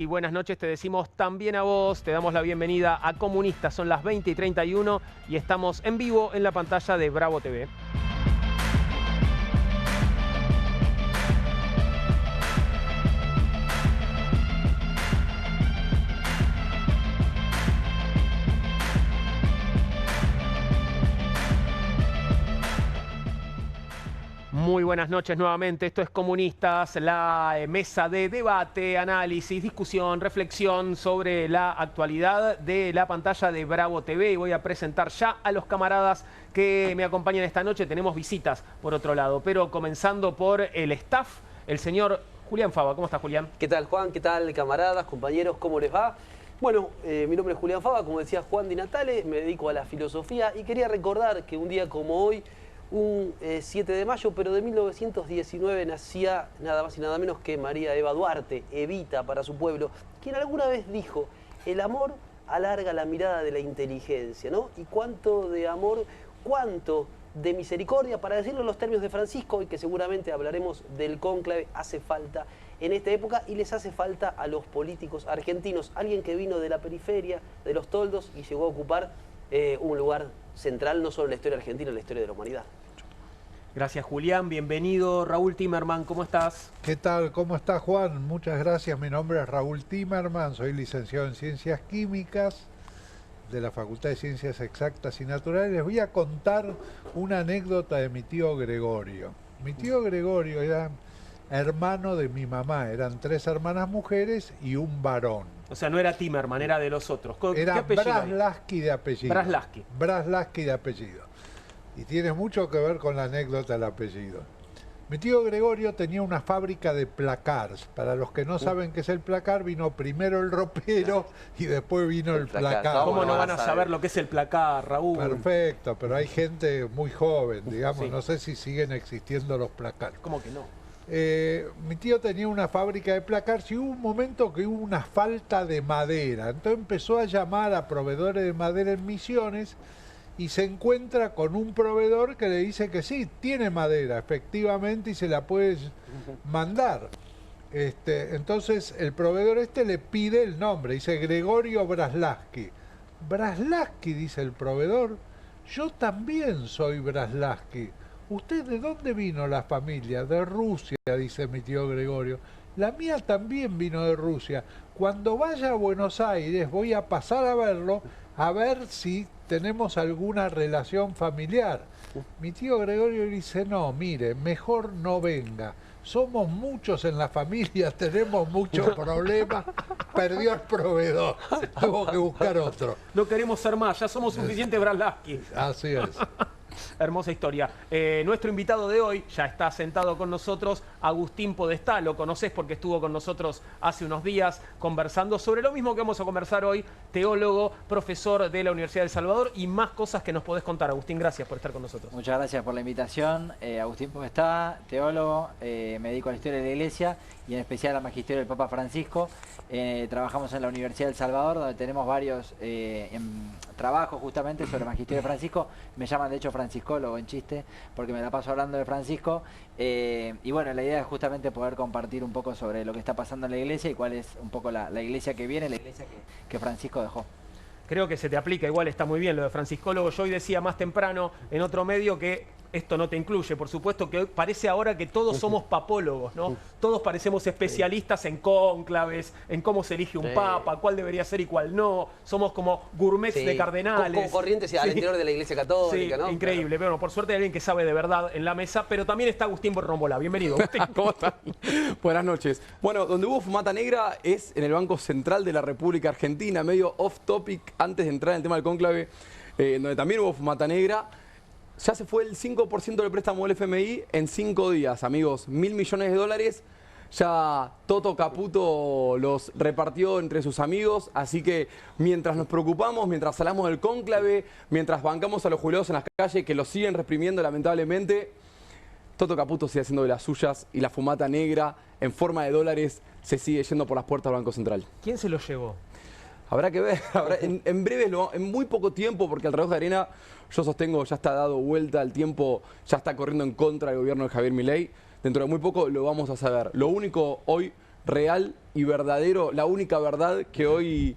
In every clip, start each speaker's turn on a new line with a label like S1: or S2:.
S1: Y buenas noches, te decimos también a vos, te damos la bienvenida a Comunistas, son las 20:31 y estamos en vivo en la pantalla de Bravo TV. Muy buenas noches nuevamente, esto es Comunistas, la mesa de debate, análisis, discusión, reflexión sobre la actualidad de la pantalla de Bravo TV. Y voy a presentar ya a los camaradas que me acompañan esta noche. Tenemos visitas por otro lado, pero comenzando por el staff, el señor Julián Fava. ¿Cómo está, Julián?
S2: ¿Qué tal, Juan? ¿Qué tal, camaradas, compañeros? ¿Cómo les va? Bueno, mi nombre es Julián Fava, como decía Juan Di Natale, me dedico a la filosofía y quería recordar que un día como hoy, un 7 de mayo, pero de 1919, nacía nada más y nada menos que María Eva Duarte, Evita para su pueblo, quien alguna vez dijo: el amor alarga la mirada de la inteligencia, ¿no? Y cuánto de amor, cuánto de misericordia, para decirlo en los términos de Francisco, y que seguramente hablaremos del cónclave, hace falta en esta época y les hace falta a los políticos argentinos. Alguien que vino de la periferia, de los toldos, y llegó a ocupar un lugar central, no solo en la historia argentina, en la historia de la humanidad.
S1: Gracias, Julián. Bienvenido, Raúl Timerman. ¿Cómo estás?
S3: ¿Qué tal? ¿Cómo está, Juan? Muchas gracias. Mi nombre es Raúl Timerman, soy licenciado en Ciencias Químicas de la Facultad de Ciencias Exactas y Naturales. Les voy a contar una anécdota de mi tío Gregorio. Mi tío Gregorio era hermano de mi mamá. Eran 3 hermanas mujeres y un varón.
S1: O sea, no era Timerman, era de los otros.
S3: Era
S1: ¿Qué apellido
S3: Braslavsky de apellido.
S1: Braslavsky.
S3: Braslavsky de apellido. Y tiene mucho que ver con la anécdota del apellido. Mi tío Gregorio tenía una fábrica de placars. Para los que no saben qué es el placar, vino primero el ropero y después vino el placar.
S1: ¿Cómo no van a saber lo que es el placar, Raúl?
S3: Perfecto, pero hay gente muy joven, digamos,
S1: Sí.
S3: no sé si siguen existiendo los placars.
S1: ¿Cómo que no?
S3: Mi tío tenía una fábrica de placars y hubo un momento que hubo una falta de madera. Entonces empezó a llamar a proveedores de madera en Misiones y se encuentra con un proveedor que le dice que sí, tiene madera, efectivamente, y se la puedes mandar. Entonces el proveedor le pide el nombre, dice Gregorio Braslavsky. Braslavsky, dice el proveedor, yo también soy Braslavsky. ¿Usted de dónde vino la familia? De Rusia, dice mi tío Gregorio. La mía también vino de Rusia. Cuando vaya a Buenos Aires voy a pasar a verlo, a ver si tenemos alguna relación familiar. Mi tío Gregorio dice: no, mire, mejor no venga. Somos muchos en la familia, tenemos muchos problemas. Perdió el proveedor, tuvo que buscar otro.
S1: No queremos ser más, ya somos suficientes Braslavsky.
S3: Así es.
S1: Hermosa historia. Nuestro invitado de hoy ya está sentado con nosotros, Agustín Podestá. Lo conocés porque estuvo con nosotros hace unos días conversando sobre lo mismo que vamos a conversar hoy. Teólogo, profesor de la Universidad de El Salvador y más cosas que nos podés contar. Agustín, gracias por estar con nosotros.
S4: Muchas gracias por la invitación. Agustín Podestá, teólogo, me dedico a la historia de la Iglesia y en especial al magisterio del Papa Francisco. Trabajamos en la Universidad de El Salvador, donde tenemos varios trabajos justamente sobre el magisterio de Francisco. Me llaman de hecho franciscólogo en chiste, porque me la paso hablando de Francisco. Y bueno, la idea es justamente poder compartir un poco sobre lo que está pasando en la Iglesia y cuál es un poco la Iglesia que viene, la Iglesia que Francisco dejó.
S1: Creo que se te aplica, igual está muy bien lo de franciscólogo. Yo hoy decía más temprano en otro medio que esto no te incluye, por supuesto, que parece ahora que todos somos papólogos, ¿no? Todos parecemos especialistas en cónclaves, en cómo se elige un papa, cuál debería ser y cuál no. Somos como gourmets de cardenales.
S2: Como corrientes al interior de la Iglesia Católica,
S1: sí,
S2: ¿no?
S1: increíble. Claro. Bueno, por suerte hay alguien que sabe de verdad en la mesa, pero también está Agustín Borrombola. Bienvenido, Agustín.
S5: ¿Cómo están? Buenas noches. Bueno, donde hubo fumata negra es en el Banco Central de la República Argentina, medio off topic antes de entrar en el tema del cónclave, donde también hubo fumata negra. Ya se fue el 5% del préstamo del FMI en 5 días, amigos. $1.000 millones. Ya Toto Caputo los repartió entre sus amigos. Así que mientras nos preocupamos, mientras hablamos del cónclave, mientras bancamos a los jubilados en las calles, que los siguen reprimiendo lamentablemente, Toto Caputo sigue haciendo de las suyas y la fumata negra en forma de dólares se sigue yendo por las puertas del Banco Central.
S1: ¿Quién se lo llevó?
S5: Habrá que ver, en breve, en muy poco tiempo, porque el reloj de arena, yo sostengo, ya está dado vuelta, el tiempo ya está corriendo en contra del gobierno de Javier Milei. Dentro de muy poco lo vamos a saber. Lo único hoy real y verdadero, la única verdad que hoy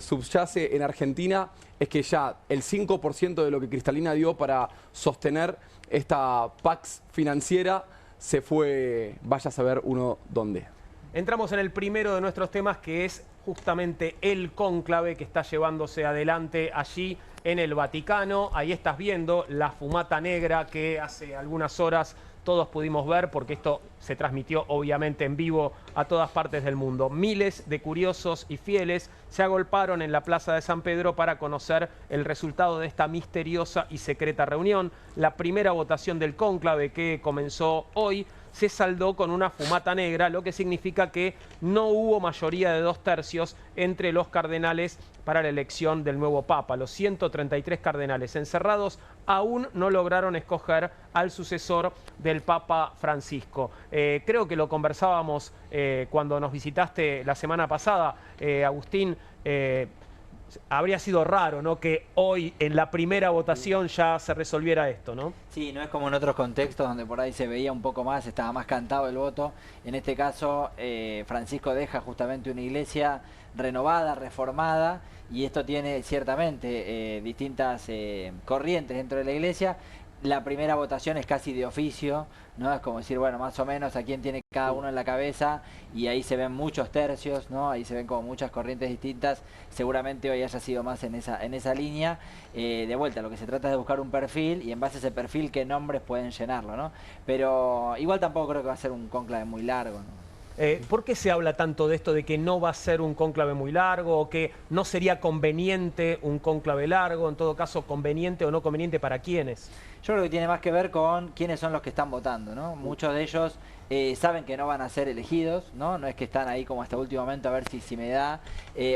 S5: subyace en Argentina es que ya el 5% de lo que Cristalina dio para sostener esta Pax financiera se fue, vaya a saber uno dónde.
S1: Entramos en el primero de nuestros temas, que es justamente el cónclave que está llevándose adelante allí en el Vaticano. Ahí estás viendo la fumata negra que hace algunas horas todos pudimos ver, porque esto se transmitió obviamente en vivo a todas partes del mundo. Miles de curiosos y fieles se agolparon en la Plaza de San Pedro para conocer el resultado de esta misteriosa y secreta reunión. La primera votación del cónclave, que comenzó hoy, se saldó con una fumata negra, lo que significa que no hubo mayoría de 2/3 entre los cardenales para la elección del nuevo Papa. Los 133 cardenales encerrados aún no lograron escoger al sucesor del Papa Francisco. Creo que lo conversábamos cuando nos visitaste la semana pasada, Agustín. Habría sido raro, ¿no?, que hoy en la primera votación ya se resolviera esto, ¿no?
S4: Sí, no es como en otros contextos donde por ahí se veía un poco más, estaba más cantado el voto. En este caso, Francisco deja justamente una iglesia renovada, reformada, y esto tiene ciertamente distintas corrientes dentro de la iglesia. La primera votación es casi de oficio, ¿no? Es como decir, bueno, más o menos a quién tiene cada uno en la cabeza, y ahí se ven muchos tercios, ¿no? Ahí se ven como muchas corrientes distintas. Seguramente hoy haya sido más en esa línea. De vuelta, lo que se trata es de buscar un perfil, y en base a ese perfil, qué nombres pueden llenarlo, ¿no? Pero igual tampoco creo que va a ser un cónclave muy largo, ¿no?
S1: ¿Por qué se habla tanto de esto de que no va a ser un cónclave muy largo, o que no sería conveniente un cónclave largo? En todo caso, ¿conveniente o no conveniente para quiénes?
S4: Yo creo que tiene más que ver con quiénes son los que están votando, ¿no? Muchos de ellos saben que no van a ser elegidos, ¿no? No es que están ahí como hasta último momento a ver si me da.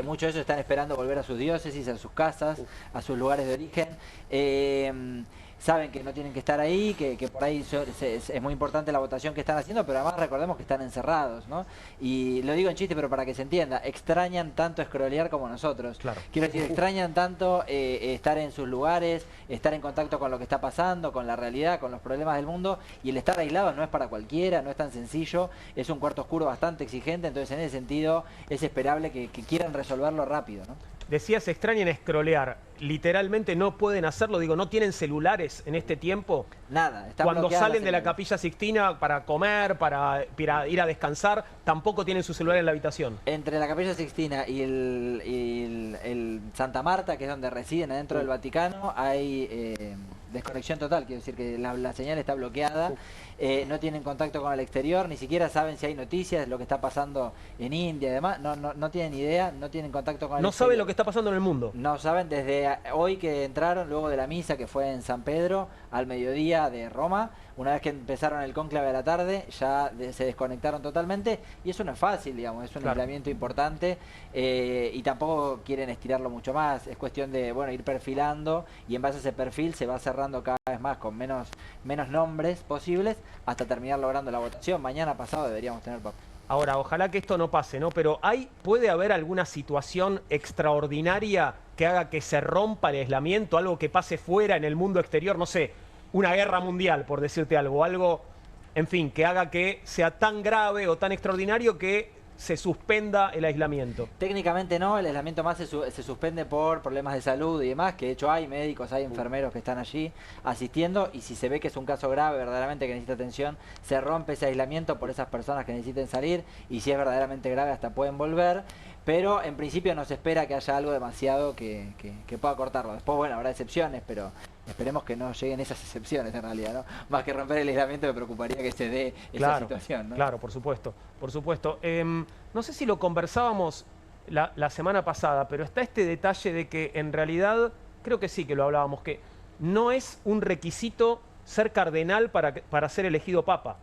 S4: Muchos de ellos están esperando volver a sus diócesis, a sus casas, a sus lugares de origen. Saben que no tienen que estar ahí, que por ahí es muy importante la votación que están haciendo, pero además recordemos que están encerrados, ¿no? Y lo digo en chiste, pero para que se entienda, extrañan tanto scrollear como nosotros.
S1: Claro.
S4: Quiero decir, extrañan tanto estar en sus lugares, estar en contacto con lo que está pasando, con la realidad, con los problemas del mundo, y el estar aislado no es para cualquiera, no es tan sencillo, es un cuarto oscuro bastante exigente, entonces en ese sentido es esperable que quieran resolverlo rápido, ¿no?
S1: Decías, extrañan scrollear. Literalmente no pueden hacerlo, digo, ¿no tienen celulares en este tiempo?
S4: Nada.
S1: Cuando salen de la Capilla Sixtina para comer, para ir a descansar, tampoco tienen su celular en la habitación.
S4: Entre la Capilla Sixtina y el Santa Marta, que es donde residen adentro del Vaticano, hay desconexión total, quiero decir que la señal está bloqueada, no tienen contacto con el exterior, ni siquiera saben si hay noticias de lo que está pasando en India y demás, no tienen idea, no tienen contacto con el exterior.
S1: No saben lo que está pasando en el mundo.
S4: No saben, desde hoy que entraron, luego de la misa que fue en San Pedro, al mediodía de Roma, una vez que empezaron el cónclave a la tarde, ya se desconectaron totalmente, y eso no es fácil, digamos, es un aislamiento importante, y tampoco quieren estirarlo mucho más, es cuestión de, bueno, ir perfilando, y en base a ese perfil se va cerrando cada vez más con menos nombres posibles, hasta terminar logrando la votación. Mañana pasado deberíamos tener Papa.
S1: Ahora, ojalá que esto no pase, ¿no? Pero ¿puede haber alguna situación extraordinaria que haga que se rompa el aislamiento? Algo que pase fuera en el mundo exterior, no sé, una guerra mundial, por decirte algo, en fin, que haga que sea tan grave o tan extraordinario que se suspenda el aislamiento.
S4: Técnicamente no, el aislamiento más se suspende por problemas de salud y demás, que de hecho hay médicos, hay enfermeros que están allí asistiendo, y si se ve que es un caso grave, verdaderamente que necesita atención, se rompe ese aislamiento por esas personas que necesiten salir, y si es verdaderamente grave hasta pueden volver, pero en principio no se espera que haya algo demasiado que pueda cortarlo. Después, bueno, habrá excepciones, pero esperemos que no lleguen esas excepciones en realidad, ¿no? Más que romper el aislamiento, me preocuparía que se dé esa situación, ¿no?
S1: Claro, por supuesto, por supuesto. No sé si lo conversábamos la semana pasada, pero está este detalle de que en realidad, creo que sí que lo hablábamos, que no es un requisito ser cardenal para ser elegido papa.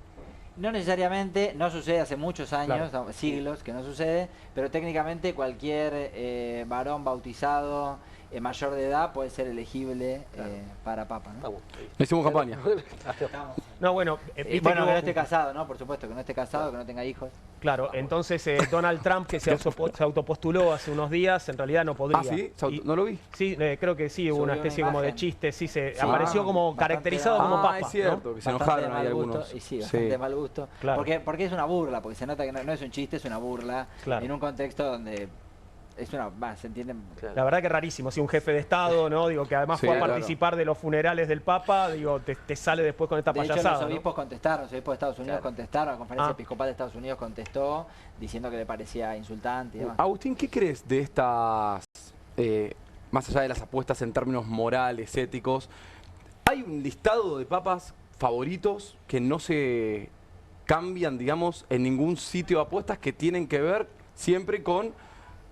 S4: No necesariamente, no sucede hace muchos años, siglos que no sucede, pero técnicamente cualquier varón bautizado mayor de edad puede ser elegible para papa, ¿no?
S5: Le hicimos campaña.
S1: No, bueno,
S4: bueno, que no esté casado, ¿no? Por supuesto, que no esté casado, que no tenga hijos.
S1: Claro, entonces Donald Trump, que se autopostuló hace unos días, en realidad no podría.
S5: Ah, ¿sí? ¿No lo vi?
S1: Sí, creo que sí, hubo una
S4: Subió
S1: especie
S4: una
S1: como de
S4: imagen.
S1: chiste, sí, apareció como
S4: bastante
S1: caracterizado
S4: mal.
S1: como papa.
S5: Es cierto,
S1: ¿no?
S5: que se
S4: Bastante
S5: enojaron
S4: de
S5: ahí
S4: mal gusto,
S5: algunos.
S4: y sí, bastante de mal gusto.
S1: Claro.
S4: Porque es una burla, porque se nota que no es un chiste, es una burla.
S1: Claro.
S4: En un contexto donde se entiende.
S2: Claro.
S1: La verdad que rarísimo, si un jefe de Estado, ¿no? Digo, que además
S5: Sí,
S1: fue a
S5: claro.
S1: participar de los funerales del Papa, digo, te sale después con esta
S4: De hecho,
S1: payasada,
S4: los
S1: ¿no?
S4: obispos contestaron, los obispos de Estados Unidos
S2: Claro.
S4: contestaron, la Conferencia
S1: Ah.
S4: Episcopal de Estados Unidos contestó diciendo que le parecía insultante y demás.
S5: Agustín, ¿qué crees de estas, más allá de las apuestas en términos morales, éticos, hay un listado de papas favoritos que no se cambian, digamos, en ningún sitio de apuestas, que tienen que ver siempre con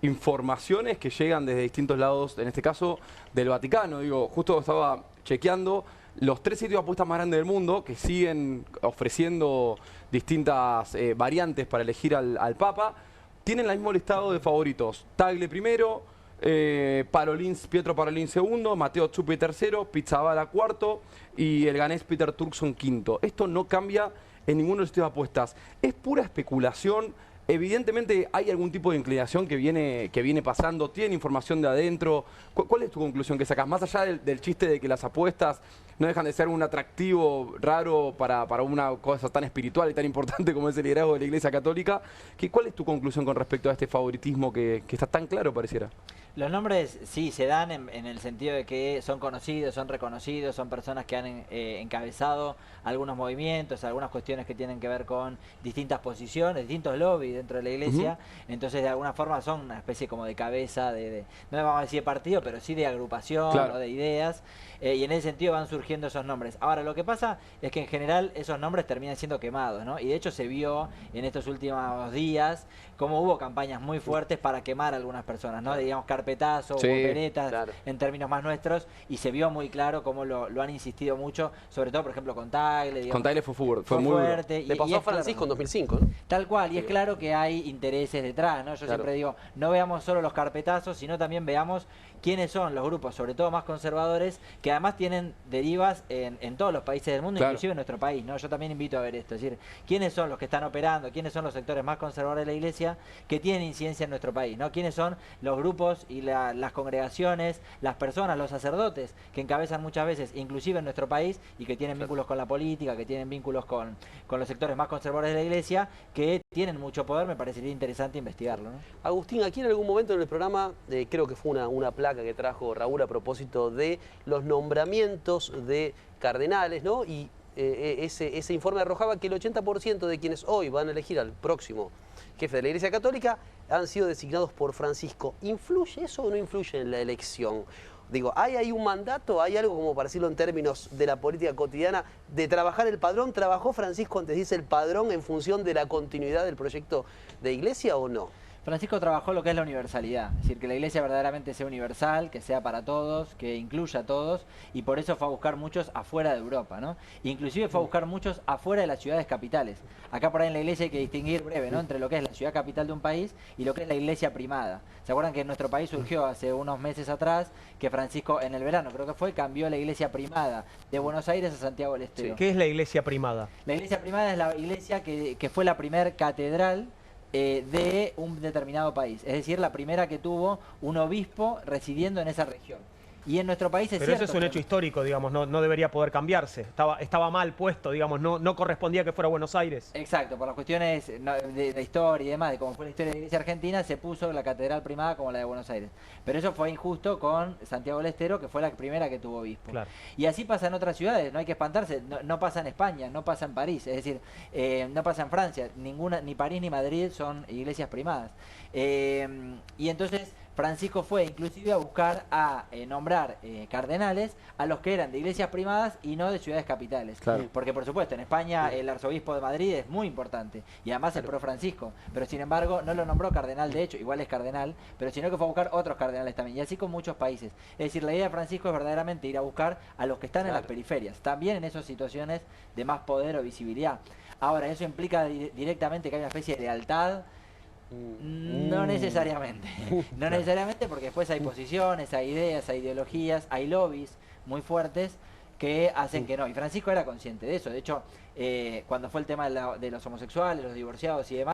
S5: informaciones que llegan desde distintos lados, en este caso del Vaticano? Digo, justo estaba chequeando los 3 sitios de apuestas más grandes del mundo que siguen ofreciendo distintas variantes para elegir al Papa. Tienen el mismo listado de favoritos: Tagle primero, Pietro Parolin segundo, Matteo Zuppi tercero, Pizzaballa cuarto y el ganés Peter Turkson quinto. Esto no cambia en ninguno de los sitios de apuestas. Es pura especulación. Evidentemente hay algún tipo de inclinación que viene pasando. ¿Tienen información de adentro? ¿Cuál es tu conclusión que sacas? Más allá del chiste de que las apuestas no dejan de ser un atractivo raro para una cosa tan espiritual y tan importante como es el liderazgo de la Iglesia Católica, ¿cuál es tu conclusión con respecto a este favoritismo que está tan claro, pareciera?
S4: Los nombres sí se dan en el sentido de que son conocidos, son reconocidos, son personas que han encabezado algunos movimientos, algunas cuestiones que tienen que ver con distintas posiciones, distintos lobbies dentro de la Iglesia. Entonces, de alguna forma son una especie como de cabeza, no le vamos a decir de partido, pero sí de agrupación,
S5: claro,
S4: o de ideas. Y en ese sentido van surgiendo esos nombres. Ahora, lo que pasa es que en general esos nombres terminan siendo quemados, ¿no? Y de hecho se vio en estos últimos días cómo hubo campañas muy fuertes para quemar a algunas personas, ¿no? Digamos, carpetazo,
S5: Sí,
S4: volteretas,
S2: claro.
S4: en términos más nuestros, y se vio muy claro cómo lo han insistido mucho, sobre todo, por ejemplo, con Tagle. Digamos,
S5: Con Tagle fue muy duro.
S4: fuerte.
S2: Le pasó a Francisco en 2005, ¿no?
S4: Tal cual, y es claro que hay intereses detrás, ¿no? Yo
S2: Claro.
S4: siempre digo, no veamos solo los carpetazos, sino también veamos quiénes son los grupos, sobre todo más conservadores, que además tienen derivas en todos los países del mundo,
S5: Claro,
S4: inclusive en nuestro país, ¿no? Yo también invito a ver esto, es decir, quiénes son los que están operando, quiénes son los sectores más conservadores de la Iglesia que tienen incidencia en nuestro país, ¿no? Quiénes son los grupos y las congregaciones, las personas, los sacerdotes que encabezan muchas veces, inclusive en nuestro país, y que tienen vínculos con la política, que tienen vínculos con los sectores más conservadores de la Iglesia, que tienen mucho poder. Me parecería interesante investigarlo, ¿no?
S2: Agustín, aquí en algún momento en el programa, creo que fue una placa que trajo Raúl a propósito de los nombramientos de cardenales, ¿no? Y ese informe arrojaba que el 80% de quienes hoy van a elegir al próximo jefe de la Iglesia Católica han sido designados por Francisco. ¿Influye eso o no influye en la elección? Digo, ¿hay ahí un mandato? ¿Hay algo, como para decirlo en términos de la política cotidiana, de trabajar el padrón? ¿Trabajó Francisco, antes dice, el padrón en función de la continuidad del proyecto de Iglesia o no?
S4: Francisco trabajó lo que es la universalidad, es decir, que la Iglesia verdaderamente sea universal, que sea para todos, que incluya a todos, y por eso fue a buscar muchos afuera de Europa, ¿no? Inclusive fue a buscar muchos afuera de las ciudades capitales. Acá por ahí en la Iglesia hay que distinguir breve, ¿no?, entre lo que es la ciudad capital de un país y lo que es la Iglesia primada. ¿Se acuerdan que en nuestro país surgió hace unos meses atrás que Francisco, en el verano creo que fue, cambió la Iglesia primada de Buenos Aires a Santiago del Estero?
S1: ¿Qué es la iglesia primada?
S4: La Iglesia primada es la iglesia que fue la primer catedral de un determinado país, es decir, la primera que tuvo un obispo residiendo en esa región. Y en nuestro país es
S1: Pero
S4: cierto.
S1: eso es un hecho histórico, digamos, no debería poder cambiarse. Estaba mal puesto, digamos, no correspondía que fuera Buenos Aires.
S4: Exacto, por las cuestiones de historia y demás, de cómo fue la historia de la Iglesia Argentina, se puso la catedral primada como la de Buenos Aires. Pero eso fue injusto con Santiago del Estero, que fue la primera que tuvo obispo.
S1: Claro.
S4: Y así pasa en otras ciudades, no hay que espantarse, no pasa en España, no pasa en París, es decir, no pasa en Francia, ni París ni Madrid son iglesias primadas. Y entonces Francisco fue inclusive a buscar a nombrar cardenales a los que eran de iglesias primadas y no de ciudades capitales.
S5: Claro.
S4: Porque por supuesto en España el arzobispo de Madrid es muy importante y además es pro Francisco, pero sin embargo no lo nombró cardenal, de hecho, igual es cardenal, pero sino que fue a buscar otros cardenales también, y así con muchos países. Es decir, la idea de Francisco es verdaderamente ir a buscar a los que están en las periferias, también en esas situaciones de más poder o visibilidad. Ahora, ¿eso implica directamente que hay una especie de lealtad? No necesariamente. No necesariamente, porque después hay posiciones, hay ideas, hay ideologías, hay lobbies muy fuertes que hacen que no. Y Francisco era consciente de eso. De hecho, cuando fue el tema de los homosexuales, los divorciados y demás,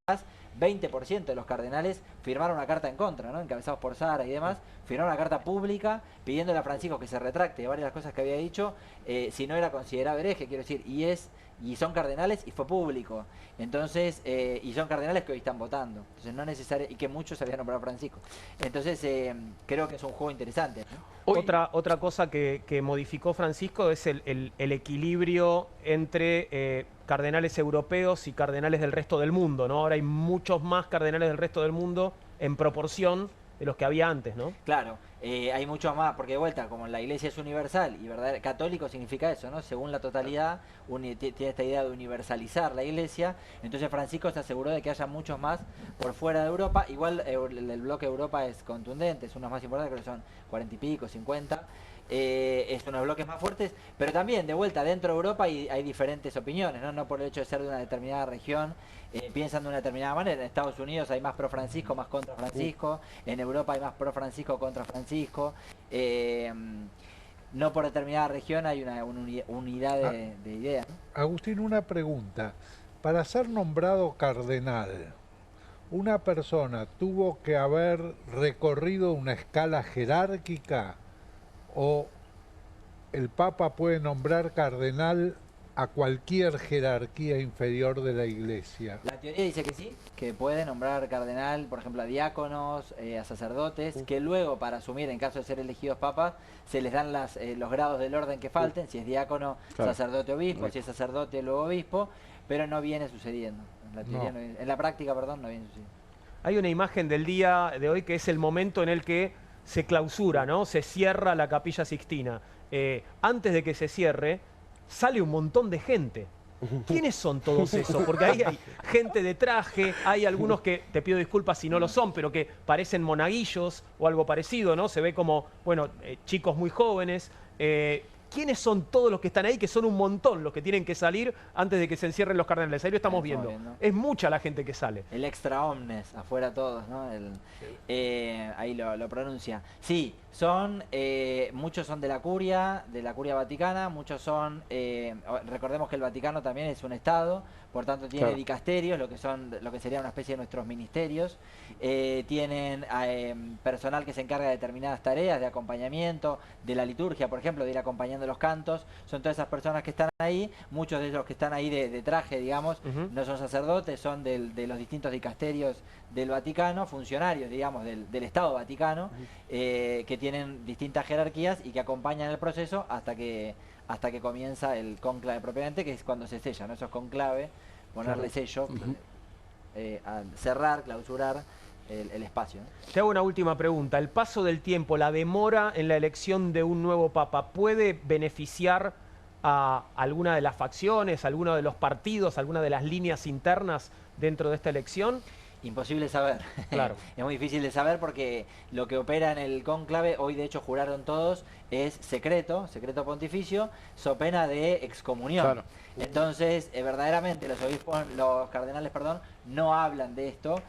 S4: 20% de los cardenales firmaron una carta en contra, ¿no? Encabezados por Sara y demás, firmaron una carta pública pidiéndole a Francisco que se retracte de varias de las cosas que había dicho, si no era considerado hereje, quiero decir, y son cardenales y fue público. Entonces, y son cardenales que hoy están votando. Entonces, no necesariamente, y que muchos habían nombrado a Francisco. Entonces, creo que es un juego interesante, ¿no?
S1: Otra cosa que modificó Francisco es el equilibrio entre cardenales europeos y cardenales del resto del mundo, ¿no? Ahora hay muchos más cardenales del resto del mundo en proporción de los que había antes, ¿no?
S4: Claro, hay muchos más, porque de vuelta, como la iglesia es universal, y verdad, católico significa eso, ¿no? Según la totalidad, tiene esta idea de universalizar la iglesia, entonces Francisco se aseguró de que haya muchos más por fuera de Europa. Igual el bloque de Europa es contundente, es uno más importante, creo que son 40 y pico, 50. Es unos bloques más fuertes, pero también de vuelta dentro de Europa hay diferentes opiniones, ¿no? No por el hecho de ser de una determinada región piensan de una determinada manera. En Estados Unidos hay más pro Francisco, más contra Francisco, en Europa hay más pro Francisco, contra Francisco, no por determinada región hay una unidad de ideas, ¿no?
S3: Agustín, una pregunta. Para ser nombrado cardenal, ¿una persona tuvo que haber recorrido una escala jerárquica o el Papa puede nombrar cardenal a cualquier jerarquía inferior de la Iglesia?
S4: La teoría dice que sí, que puede nombrar cardenal, por ejemplo, a diáconos, a sacerdotes, que luego para asumir, en caso de ser elegidos papas, se les dan los grados del orden que falten, si es diácono, claro, sacerdote, obispo, si es sacerdote, luego obispo, pero no viene sucediendo. En la práctica, perdón, no viene sucediendo.
S1: Hay una imagen del día de hoy que es el momento en el que se clausura, ¿no? Se cierra la Capilla Sixtina. Antes de que se cierre, sale un montón de gente. ¿Quiénes son todos esos? Porque ahí hay gente de traje, hay algunos que, te pido disculpas si no lo son, pero que parecen monaguillos o algo parecido, ¿no? Se ve como, bueno, chicos muy jóvenes. ¿Quiénes son todos los que están ahí? Que son un montón los que tienen que salir antes de que se encierren los cardenales. Ahí lo estamos viendo. Es mucha la gente que sale.
S4: El extra omnes, afuera todos, ¿no? Ahí lo pronuncia. Sí, muchos son de la Curia Vaticana, muchos son, recordemos que el Vaticano también es un Estado, por tanto tiene dicasterios, lo que sería una especie de nuestros ministerios, tienen personal que se encarga de determinadas tareas de acompañamiento, de la liturgia, por ejemplo, de ir acompañando los cantos, son todas esas personas que están ahí, muchos de los que están ahí de traje, digamos, no son sacerdotes, son de los distintos dicasterios del Vaticano, funcionarios, digamos, del Estado Vaticano, que tienen distintas jerarquías y que acompañan el proceso hasta que comienza el cónclave propiamente, que es cuando se sella, ¿no? Eso es conclave, ponerle sello, cerrar, clausurar el espacio, ¿no?
S1: Te hago una última pregunta. ¿El paso del tiempo, la demora en la elección de un nuevo papa, puede beneficiar a alguna de las facciones, a alguno de los partidos, a alguna de las líneas internas dentro de esta elección?
S4: Imposible saber.
S1: Claro.
S4: Es muy difícil de saber porque lo que opera en el cónclave, hoy de hecho juraron todos, es secreto pontificio, so pena de excomunión. Claro. Entonces, verdaderamente los cardenales, no hablan de esto.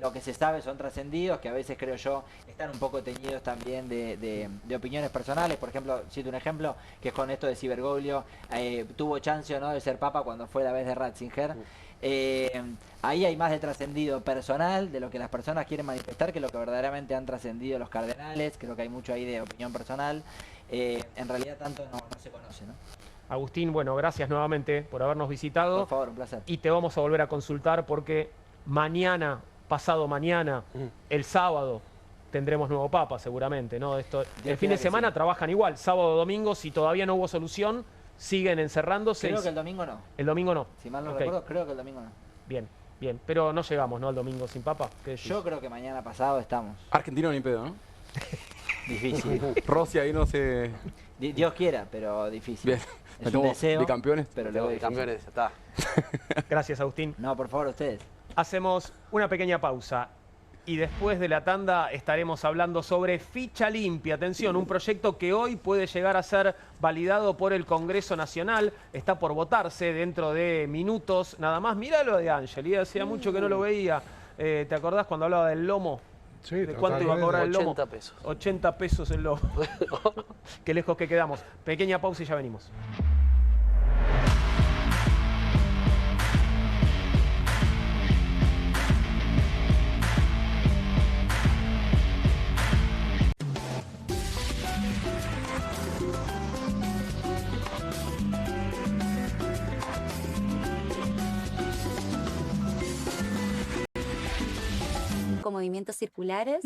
S4: Lo que se sabe son trascendidos, que a veces creo yo están un poco teñidos también de opiniones personales. Por ejemplo, cito un ejemplo, que es con esto de Bergoglio, tuvo chance o no de ser papa cuando fue la vez de Ratzinger. Ahí hay más de trascendido personal, de lo que las personas quieren manifestar, que lo que verdaderamente han trascendido los cardenales. Creo que hay mucho ahí de opinión personal. En realidad tanto no se conoce, ¿no?
S1: Agustín, bueno, gracias nuevamente por habernos visitado.
S4: Por favor, un placer.
S1: Y te vamos a volver a consultar porque mañana, pasado mañana, el sábado, tendremos nuevo papa seguramente, ¿no? El fin de semana trabajan igual, sábado, domingo, si todavía no hubo solución, siguen encerrándose.
S4: Creo que el domingo no.
S1: El domingo no.
S4: Si mal no recuerdo, creo que el domingo no.
S1: Bien, bien. Pero no llegamos, ¿no? Al domingo sin papa.
S4: Yo creo que mañana pasado estamos.
S5: Argentino ni pedo, ¿no?
S4: Difícil.
S5: Rossi ahí no se...
S4: Dios quiera, pero difícil.
S5: Bien.
S4: Es un deseo.
S5: De campeones.
S2: Pero luego de campeones, ya está.
S1: Gracias, Agustín.
S4: No, por favor, ustedes.
S1: Hacemos una pequeña pausa. Y después de la tanda estaremos hablando sobre Ficha Limpia. Atención, un proyecto que hoy puede llegar a ser validado por el Congreso Nacional. Está por votarse dentro de minutos nada más. Mirá lo de Ángel, hacía mucho que no lo veía. ¿Te acordás cuando hablaba del lomo?
S3: Sí,
S1: ¿De cuánto iba a cobrar el lomo?
S2: 80 pesos.
S1: 80 pesos el lomo. Qué lejos que quedamos. Pequeña pausa y ya venimos.
S6: con movimientos circulares.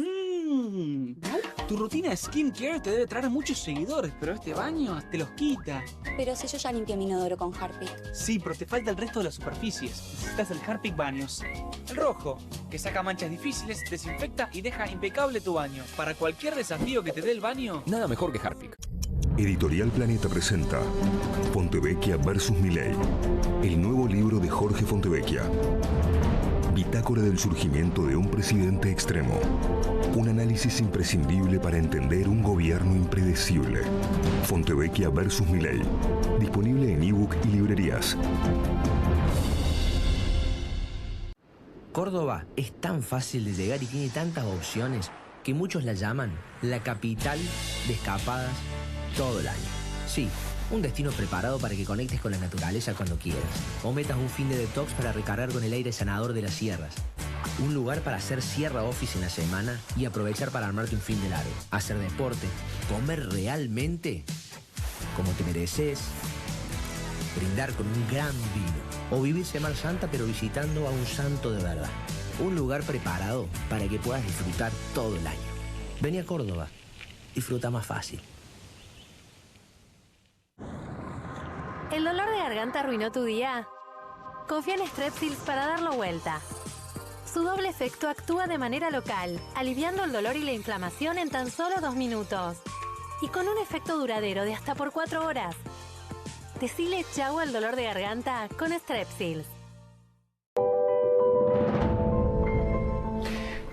S7: Tu rutina de skincare te debe traer muchos seguidores, pero este baño te los quita.
S6: Pero si yo ya limpié mi inodoro con Harpic.
S7: Sí, pero te falta el resto de las superficies. Necesitas el Harpic Baños. El rojo, que saca manchas difíciles, desinfecta y deja impecable tu baño. Para cualquier desafío que te dé el baño,
S8: nada mejor que Harpic.
S9: Editorial Planeta presenta Fontevecchia vs. Milei, el nuevo libro de Jorge Fontevecchia. Bitácora del surgimiento de un presidente extremo. Un análisis imprescindible para entender un gobierno impredecible. Fontevecchia vs. Milei. Disponible en ebook y librerías.
S10: Córdoba es tan fácil de llegar y tiene tantas opciones que muchos la llaman la capital de escapadas todo el año. Sí, un destino preparado para que conectes con la naturaleza cuando quieras. O metas un fin de detox para recargar con el aire sanador de las sierras. Un lugar para hacer sierra office en la semana y aprovechar para armarte un fin de largo. Hacer deporte, comer realmente como te mereces, brindar con un gran vino. O vivir Semana Santa pero visitando a un santo de verdad. Un lugar preparado para que puedas disfrutar todo el año. Vení a Córdoba, disfruta más fácil.
S11: ¿El dolor de garganta arruinó tu día? Confía en Strepsils para darlo vuelta. Su doble efecto actúa de manera local, aliviando el dolor y la inflamación en tan solo 2 minutos. Y con un efecto duradero de hasta por 4 horas. Decile chau al dolor de garganta con Strepsils.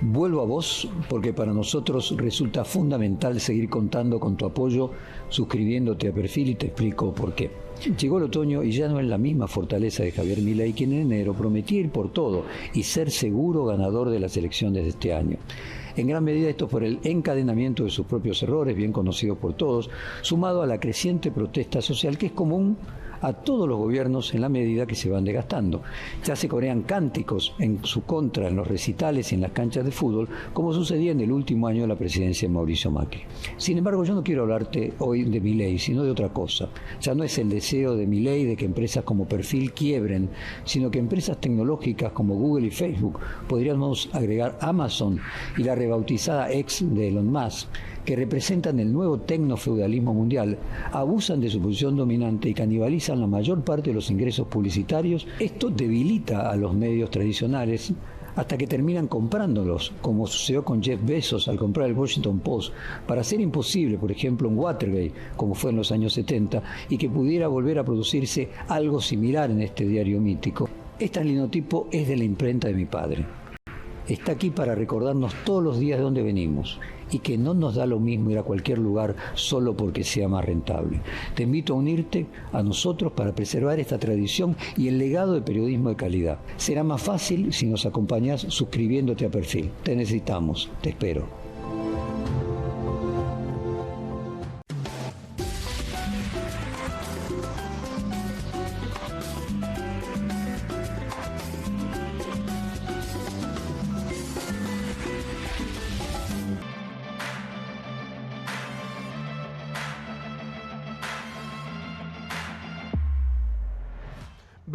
S12: Vuelvo a vos porque para nosotros resulta fundamental seguir contando con tu apoyo, suscribiéndote a Perfil y te explico por qué. Llegó el otoño y ya no es la misma fortaleza de Javier Milei, quien en enero prometía ir por todo y ser seguro ganador de las elecciones de este año. En gran medida esto por el encadenamiento de sus propios errores, bien conocidos por todos, sumado a la creciente protesta social que es común a todos los gobiernos en la medida que se van desgastando. Ya se corean cánticos en su contra en los recitales y en las canchas de fútbol, como sucedía en el último año de la presidencia de Mauricio Macri. Sin embargo, yo no quiero hablarte hoy de Milei, sino de otra cosa. Ya no es el deseo de Milei de que empresas como Perfil quiebren, sino que empresas tecnológicas como Google y Facebook, podríamos agregar Amazon y la rebautizada X de Elon Musk, que representan el nuevo tecnofeudalismo mundial, abusan de su posición dominante y canibalizan la mayor parte de los ingresos publicitarios. Esto debilita a los medios tradicionales hasta que terminan comprándolos, como sucedió con Jeff Bezos al comprar el Washington Post, para hacer imposible, por ejemplo, un Watergate, como fue en los años 70, y que pudiera volver a producirse algo similar en este diario mítico. Este linotipo es de la imprenta de mi padre. Está aquí para recordarnos todos los días de dónde venimos y que no nos da lo mismo ir a cualquier lugar solo porque sea más rentable. Te invito a unirte a nosotros para preservar esta tradición y el legado de periodismo de calidad. Será más fácil si nos acompañás suscribiéndote a Perfil. Te necesitamos, te espero.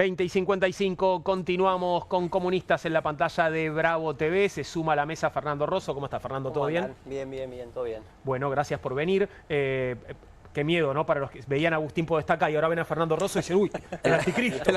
S1: y 55, continuamos con Comunistas en la pantalla de Bravo TV. Se suma a la mesa Fernando Rosso. ¿Cómo está, Fernando? ¿Todo bien?
S2: Bien, todo bien.
S1: Bueno, gracias por venir. Qué miedo, ¿no? Para los que veían a Agustín Podestaca y ahora ven a Fernando Rosso y dicen, uy, el anticristo.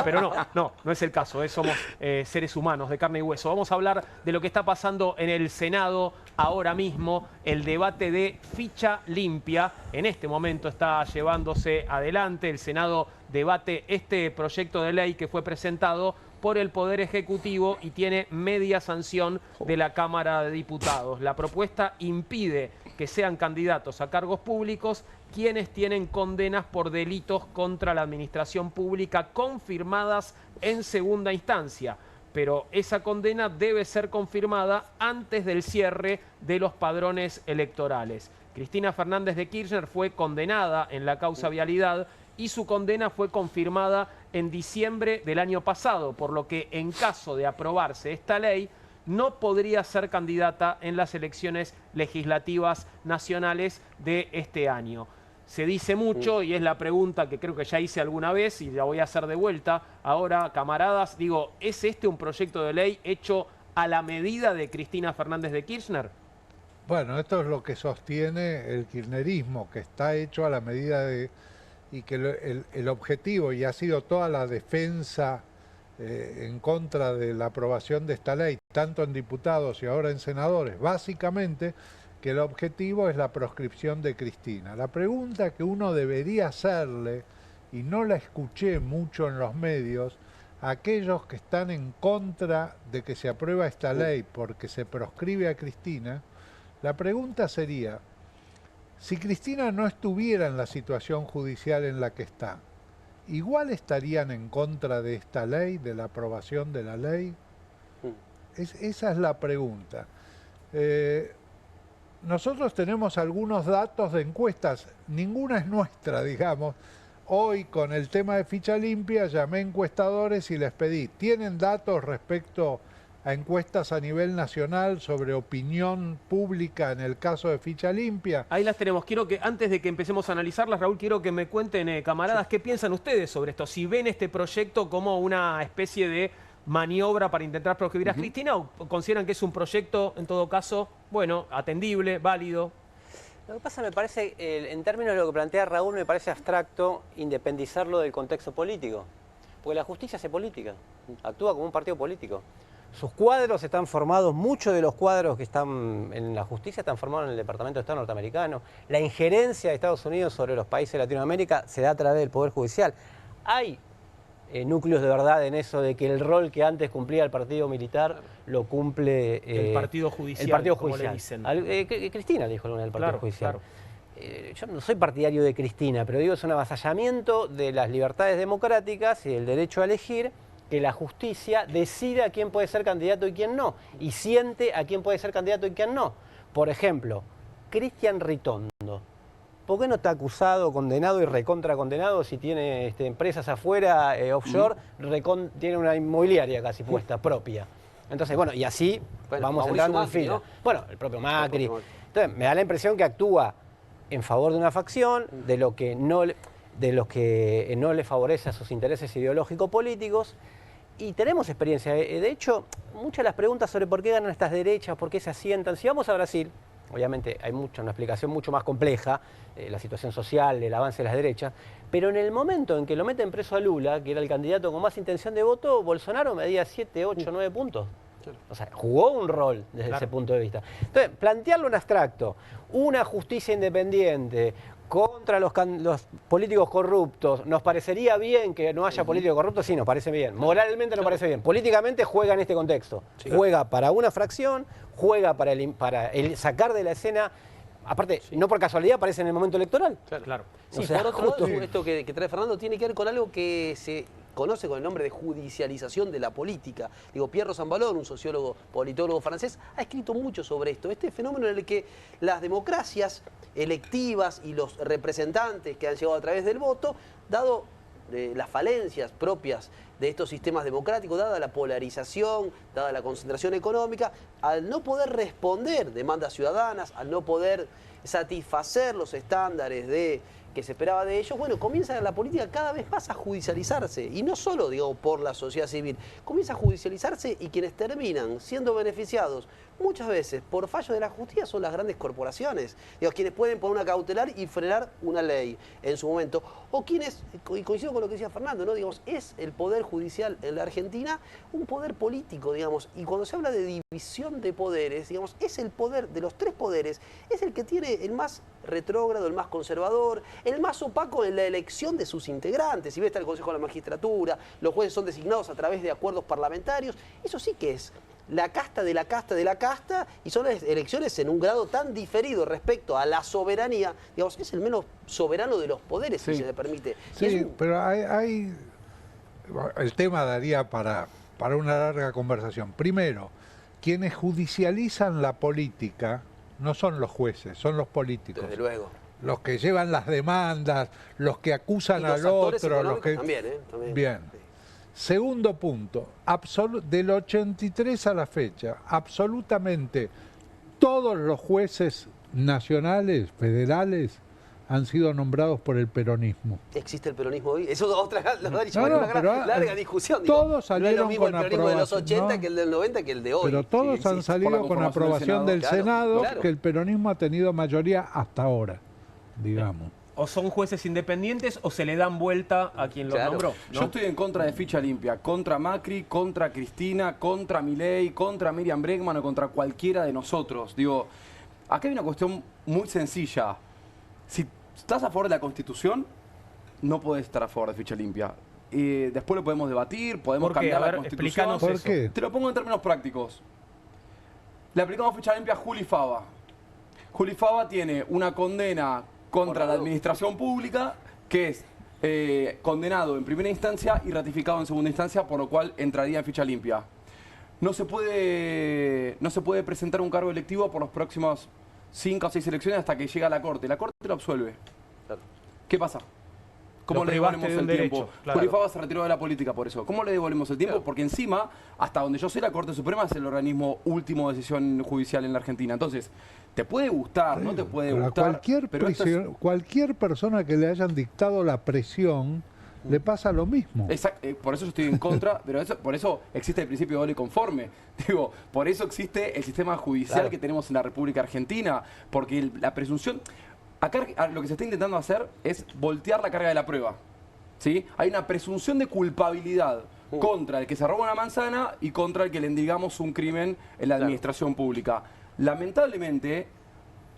S1: Pero no es el caso, somos seres humanos de carne y hueso. Vamos a hablar de lo que está pasando en el Senado ahora mismo, el debate de ficha limpia. En este momento está llevándose adelante. El Senado debate este proyecto de ley que fue presentado por el Poder Ejecutivo y tiene media sanción de la Cámara de Diputados. La propuesta impide que sean candidatos a cargos públicos quienes tienen condenas por delitos contra la administración pública confirmadas en segunda instancia. Pero esa condena debe ser confirmada antes del cierre de los padrones electorales. Cristina Fernández de Kirchner fue condenada en la causa vialidad y su condena fue confirmada en diciembre del año pasado, por lo que en caso de aprobarse esta ley, no podría ser candidata en las elecciones legislativas nacionales de este año. Se dice mucho y es la pregunta que creo que ya hice alguna vez y la voy a hacer de vuelta. Ahora, camaradas, digo, ¿es este un proyecto de ley hecho a la medida de Cristina Fernández de Kirchner?
S3: Bueno, esto es lo que sostiene el kirchnerismo, que está hecho a la medida de... y que el objetivo, y ha sido toda la defensa en contra de la aprobación de esta ley, tanto en diputados y ahora en senadores, básicamente que el objetivo es la proscripción de Cristina. La pregunta que uno debería hacerle, y no la escuché mucho en los medios, a aquellos que están en contra de que se aprueba esta ley porque se proscribe a Cristina, la pregunta sería, si Cristina no estuviera en la situación judicial en la que está, ¿igual estarían en contra de esta ley, de la aprobación de la ley? Esa es la pregunta. Nosotros tenemos algunos datos de encuestas, ninguna es nuestra, digamos. Hoy con el tema de ficha limpia llamé a encuestadores y les pedí, ¿tienen datos respecto a encuestas a nivel nacional sobre opinión pública en el caso de ficha limpia?
S1: Ahí las tenemos. Quiero que, antes de que empecemos a analizarlas, Raúl, quiero que me cuenten, camaradas, qué piensan ustedes sobre esto. Si ven este proyecto como una especie de maniobra para intentar proscribir a Cristina, o consideran que es un proyecto, en todo caso, bueno, atendible, válido.
S8: Lo que pasa, me parece, en términos de lo que plantea Raúl, me parece abstracto independizarlo del contexto político. Porque la justicia hace política, actúa como un partido político. Sus cuadros están formados, muchos de los cuadros que están en la justicia están formados en el Departamento de Estado norteamericano. La injerencia de Estados Unidos sobre los países de Latinoamérica se da a través del Poder Judicial. Hay núcleos de verdad en eso de que el rol que antes cumplía el partido militar lo cumple
S1: el partido judicial.
S8: El partido
S1: como
S8: judicial.
S1: le dicen.
S8: Cristina dijo alguna del partido judicial.
S1: Claro.
S8: Yo no soy partidario de Cristina, pero digo es un avasallamiento de las libertades democráticas y el derecho a elegir, que la justicia decida a quién puede ser candidato y quién no, y siente a quién puede ser candidato y quién no. Por ejemplo, Cristian Ritondo. ¿Por qué no está acusado, condenado y recontra condenado si tiene empresas afuera, offshore, tiene una inmobiliaria casi puesta propia? Entonces, bueno, y así vamos entrando en fila. ¿No? Bueno, el propio Macri. Entonces, me da la impresión que actúa en favor de una facción, de lo que no le favorece a sus intereses ideológicos políticos. Y tenemos experiencia. De hecho, muchas de las preguntas sobre por qué ganan estas derechas, por qué se asientan. Si vamos a Brasil, obviamente hay una explicación mucho más compleja, la situación social, el avance de las derechas, pero en el momento en que lo meten preso a Lula, que era el candidato con más intención de voto, Bolsonaro medía 7, 8, 9 puntos. O sea, jugó un rol desde ese punto de vista. Entonces, plantearlo en abstracto, una justicia independiente contra los políticos corruptos, ¿nos parecería bien que no haya políticos corruptos? Sí, nos parece bien. Moralmente nos parece bien. Políticamente juega en este contexto. Sí, juega para una fracción, juega para el sacar de la escena. Aparte, no por casualidad aparece en el momento electoral.
S2: Claro. Sí, o sea, por otro lado, esto que trae Fernando tiene que ver con algo que se conoce con el nombre de judicialización de la política. Digo, Pierro Sambalón, un sociólogo, politólogo francés, ha escrito mucho sobre esto. Este fenómeno en el que las democracias electivas y los representantes que han llegado a través del voto, dado las falencias propias de estos sistemas democráticos, dada la polarización, dada la concentración económica, al no poder responder demandas ciudadanas, al no poder satisfacer los estándares que se esperaba de ellos, bueno, comienza la política cada vez más a judicializarse, y no solo, digo, por la sociedad civil, comienza a judicializarse y quienes terminan siendo beneficiados muchas veces por fallo de la justicia son las grandes corporaciones, digo, quienes pueden poner una cautelar y frenar una ley en su momento, o quienes, y coincido con lo que decía Fernando, ¿no? Digamos, es el poder judicial en la Argentina un poder político, digamos, y cuando se habla de división de poderes, digamos, es el poder de los tres poderes, es el que tiene el más retrógrado, el más conservador, el más opaco en la elección de sus integrantes. Si ves, está el Consejo de la Magistratura, los jueces son designados a través de acuerdos parlamentarios, eso sí que es la casta de la casta de la casta, y son las elecciones en un grado tan diferido respecto a la soberanía, digamos, es el menos soberano de los poderes, si se le permite.
S3: Sí, pero hay el tema daría para una larga conversación. Primero, quienes judicializan la política no son los jueces, son los políticos.
S2: Desde luego.
S3: Los que llevan las demandas, los que acusan al otro. Los que...
S2: También.
S3: Bien. Sí. Segundo punto, del 83 a la fecha, absolutamente todos los jueces nacionales, federales, han sido nombrados por el peronismo.
S2: ¿Existe el peronismo hoy? Eso es otra
S3: pero,
S2: larga discusión.
S3: Todos salieron
S2: no es lo mismo
S3: con
S2: el peronismo de los 80
S3: ¿no?
S2: que el del 90 que el de hoy.
S3: Pero todos han salido con aprobación del Senado,
S2: claro.
S3: que el peronismo ha tenido mayoría hasta ahora, digamos.
S1: O son jueces independientes o se le dan vuelta a quien los nombró, ¿no?
S5: Yo estoy en contra de ficha limpia, contra Macri, contra Cristina, contra Milei, contra Miriam Bregman o contra cualquiera de nosotros. Digo, acá hay una cuestión muy sencilla. Si estás a favor de la Constitución, no podés estar a favor de ficha limpia. Después lo podemos debatir, podemos cambiar la Constitución.
S3: ¿Por qué?
S5: Te lo pongo en términos prácticos. Le aplicamos ficha limpia a Juli Fava. Juli Fava tiene una condena contra la administración pública, que es condenado en primera instancia y ratificado en segunda instancia, por lo cual entraría en ficha limpia. No se puede presentar un cargo electivo por los próximos 5 o 6 elecciones hasta que llega a la Corte. La Corte lo absuelve.
S2: Claro.
S5: ¿Qué pasa? ¿Cómo le devolvemos el tiempo?
S1: Claro.
S5: Juli Fava se retiró de la política por eso. ¿Cómo le devolvemos el tiempo? Porque encima, hasta donde yo sé, la Corte Suprema es el organismo último de decisión judicial en la Argentina. Entonces, te puede gustar, no te puede gustar.
S3: Cualquier persona que le hayan dictado la presión le pasa lo mismo.
S5: Exacto, por eso yo estoy en contra, pero por eso existe el principio de doble conforme. Digo, por eso existe el sistema judicial que tenemos en la República Argentina, porque la presunción... Acá lo que se está intentando hacer es voltear la carga de la prueba. ¿Sí? Hay una presunción de culpabilidad contra el que se roba una manzana y contra el que le endilgamos un crimen en la administración pública. Lamentablemente,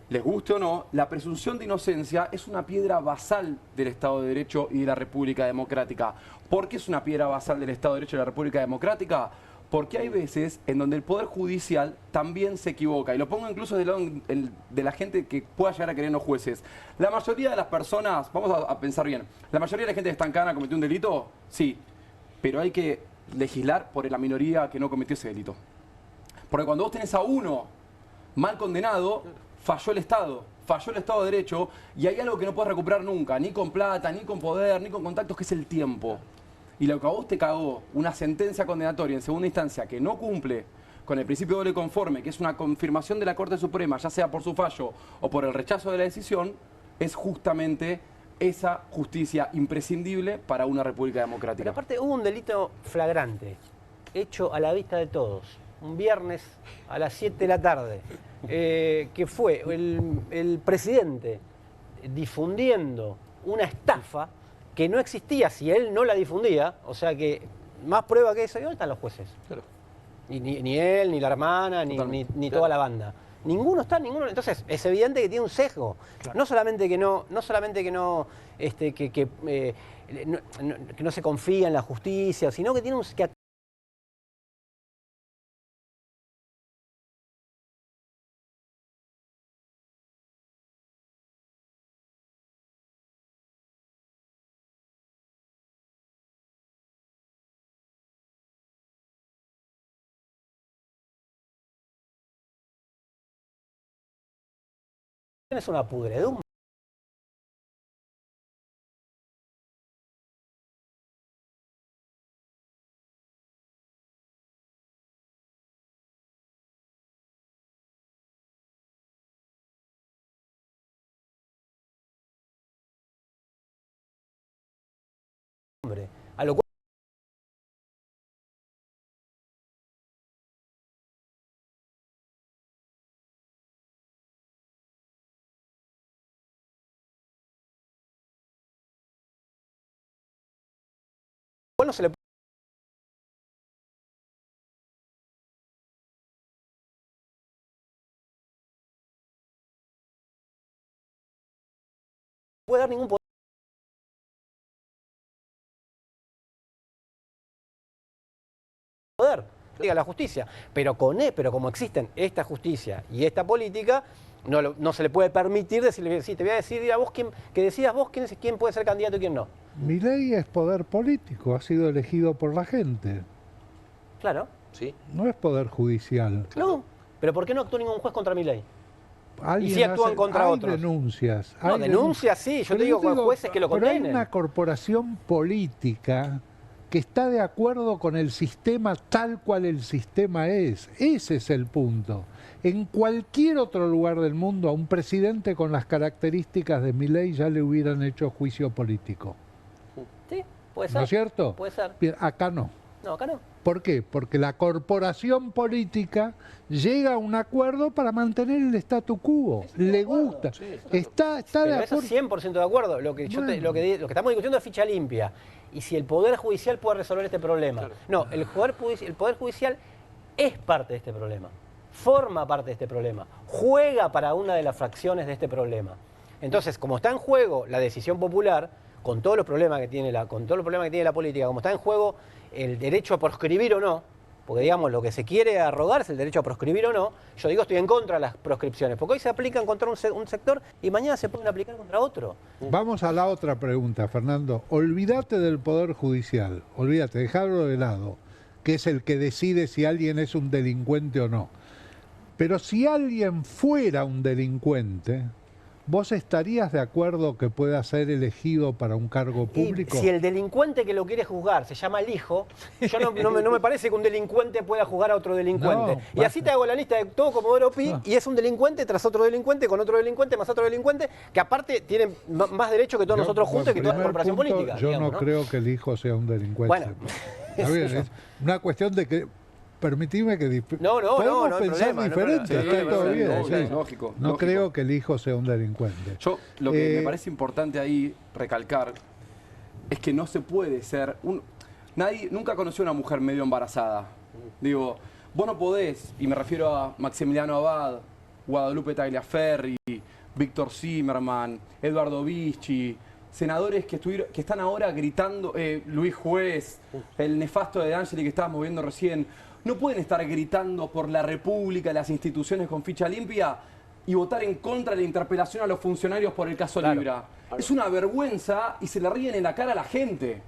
S5: les guste o no, la presunción de inocencia es una piedra basal del Estado de Derecho y de la República Democrática. ¿Por qué es una piedra basal del Estado de Derecho y de la República Democrática? Porque hay veces en donde el Poder Judicial también se equivoca. Y lo pongo incluso del lado de la gente que pueda llegar a querer los jueces. La mayoría de las personas, vamos a pensar bien, la mayoría de la gente que está en cana cometió un delito, sí. Pero hay que legislar por la minoría que no cometió ese delito. Porque cuando vos tenés a uno mal condenado, falló el Estado de Derecho, y hay algo que no puedes recuperar nunca, ni con plata, ni con poder, ni con contactos, que es el tiempo. Y lo que a vos te cagó, una sentencia condenatoria en segunda instancia que no cumple con el principio doble conforme, que es una confirmación de la Corte Suprema, ya sea por su fallo o por el rechazo de la decisión, es justamente esa justicia imprescindible para una república democrática.
S8: Pero aparte hubo un delito flagrante, hecho a la vista de todos, un viernes a las 7 de la tarde, que fue el presidente difundiendo una estafa que no existía si él no la difundía, o sea que más prueba que eso. ¿Y dónde están los jueces? Claro. Ni él, ni la hermana, ni toda la banda. Ninguno está, ninguno. Entonces es evidente que tiene un sesgo. Claro. No solamente que no se confía en la justicia, sino que tiene un es una pudredumbre. A lo cual no se le puede dar ningún poder, diga la justicia, pero como existen esta justicia y esta política, no se le puede permitir decirle, sí, te voy a decir a vos que decidas vos quién puede ser candidato y quién no.
S3: Milei es poder político, ha sido elegido por la gente.
S8: Claro.
S2: Sí.
S3: No es poder judicial.
S8: No, pero ¿por qué no actuó ningún juez contra Milei?
S3: Y
S8: si actúan contra otros.
S3: Denuncias.
S8: No, denuncias sí, yo te digo con jueces que lo condenen.
S3: Pero hay una corporación política que está de acuerdo con el sistema tal cual el sistema es. Ese es el punto. En cualquier otro lugar del mundo, a un presidente con las características de Milei ya le hubieran hecho juicio político.
S8: Sí, puede ser.
S3: ¿No es cierto?
S8: Puede ser.
S3: Bien, acá no.
S8: No, acá no.
S3: ¿Por qué? Porque la corporación política llega a un acuerdo para mantener el statu quo. Le gusta. Está de
S8: Pero
S3: acuerdo.
S8: eso 100% de acuerdo. Lo que estamos discutiendo es ficha limpia. Y si el Poder Judicial puede resolver este problema. Claro. No, el Poder Judicial es parte de este problema. Forma parte de este problema. Juega para una de las fracciones de este problema. Entonces, como está en juego la decisión popular, con todos los problemas que tiene la política, como está en juego el derecho a proscribir o no, porque digamos lo que se quiere arrogar es el derecho a proscribir o no, yo digo estoy en contra de las proscripciones, porque hoy se aplican contra un sector y mañana se pueden aplicar contra otro.
S3: Vamos a la otra pregunta, Fernando. Olvídate del Poder Judicial, olvídate, dejarlo de lado, que es el que decide si alguien es un delincuente o no. Pero si alguien fuera un delincuente, ¿vos estarías de acuerdo que pueda ser elegido para un cargo público?
S8: Y si el delincuente que lo quiere juzgar se llama el hijo, yo no me parece que un delincuente pueda juzgar a otro delincuente. No, y así te hago la lista de todo Comodoro Pi, y es un delincuente tras otro delincuente, con otro delincuente, más otro delincuente, que aparte tienen más derechos que todos nosotros juntos y que toda la corporación política.
S3: Yo
S8: digamos,
S3: no creo que el hijo sea un delincuente.
S8: Bueno,
S3: está bien, es una cuestión de que... Permitime que
S8: podemos
S3: pensar
S8: problema,
S3: diferente, está todo bien. Sí.
S5: Lógico.
S3: No creo que el hijo sea un delincuente.
S5: Yo lo que me parece importante ahí recalcar es que no se puede ser nadie nunca conoció a una mujer medio embarazada. Digo, vos no podés, y me refiero a Maximiliano Abad, Guadalupe Tagliaferri, Víctor Zimmerman, Eduardo Vichy, senadores que están ahora gritando, Luis Juez, el nefasto de D'Angeli que estábamos viendo recién. No pueden estar gritando por la República, las instituciones con ficha limpia y votar en contra de la interpelación a los funcionarios por el caso Libra. Es una vergüenza y se le ríen en la cara a la gente.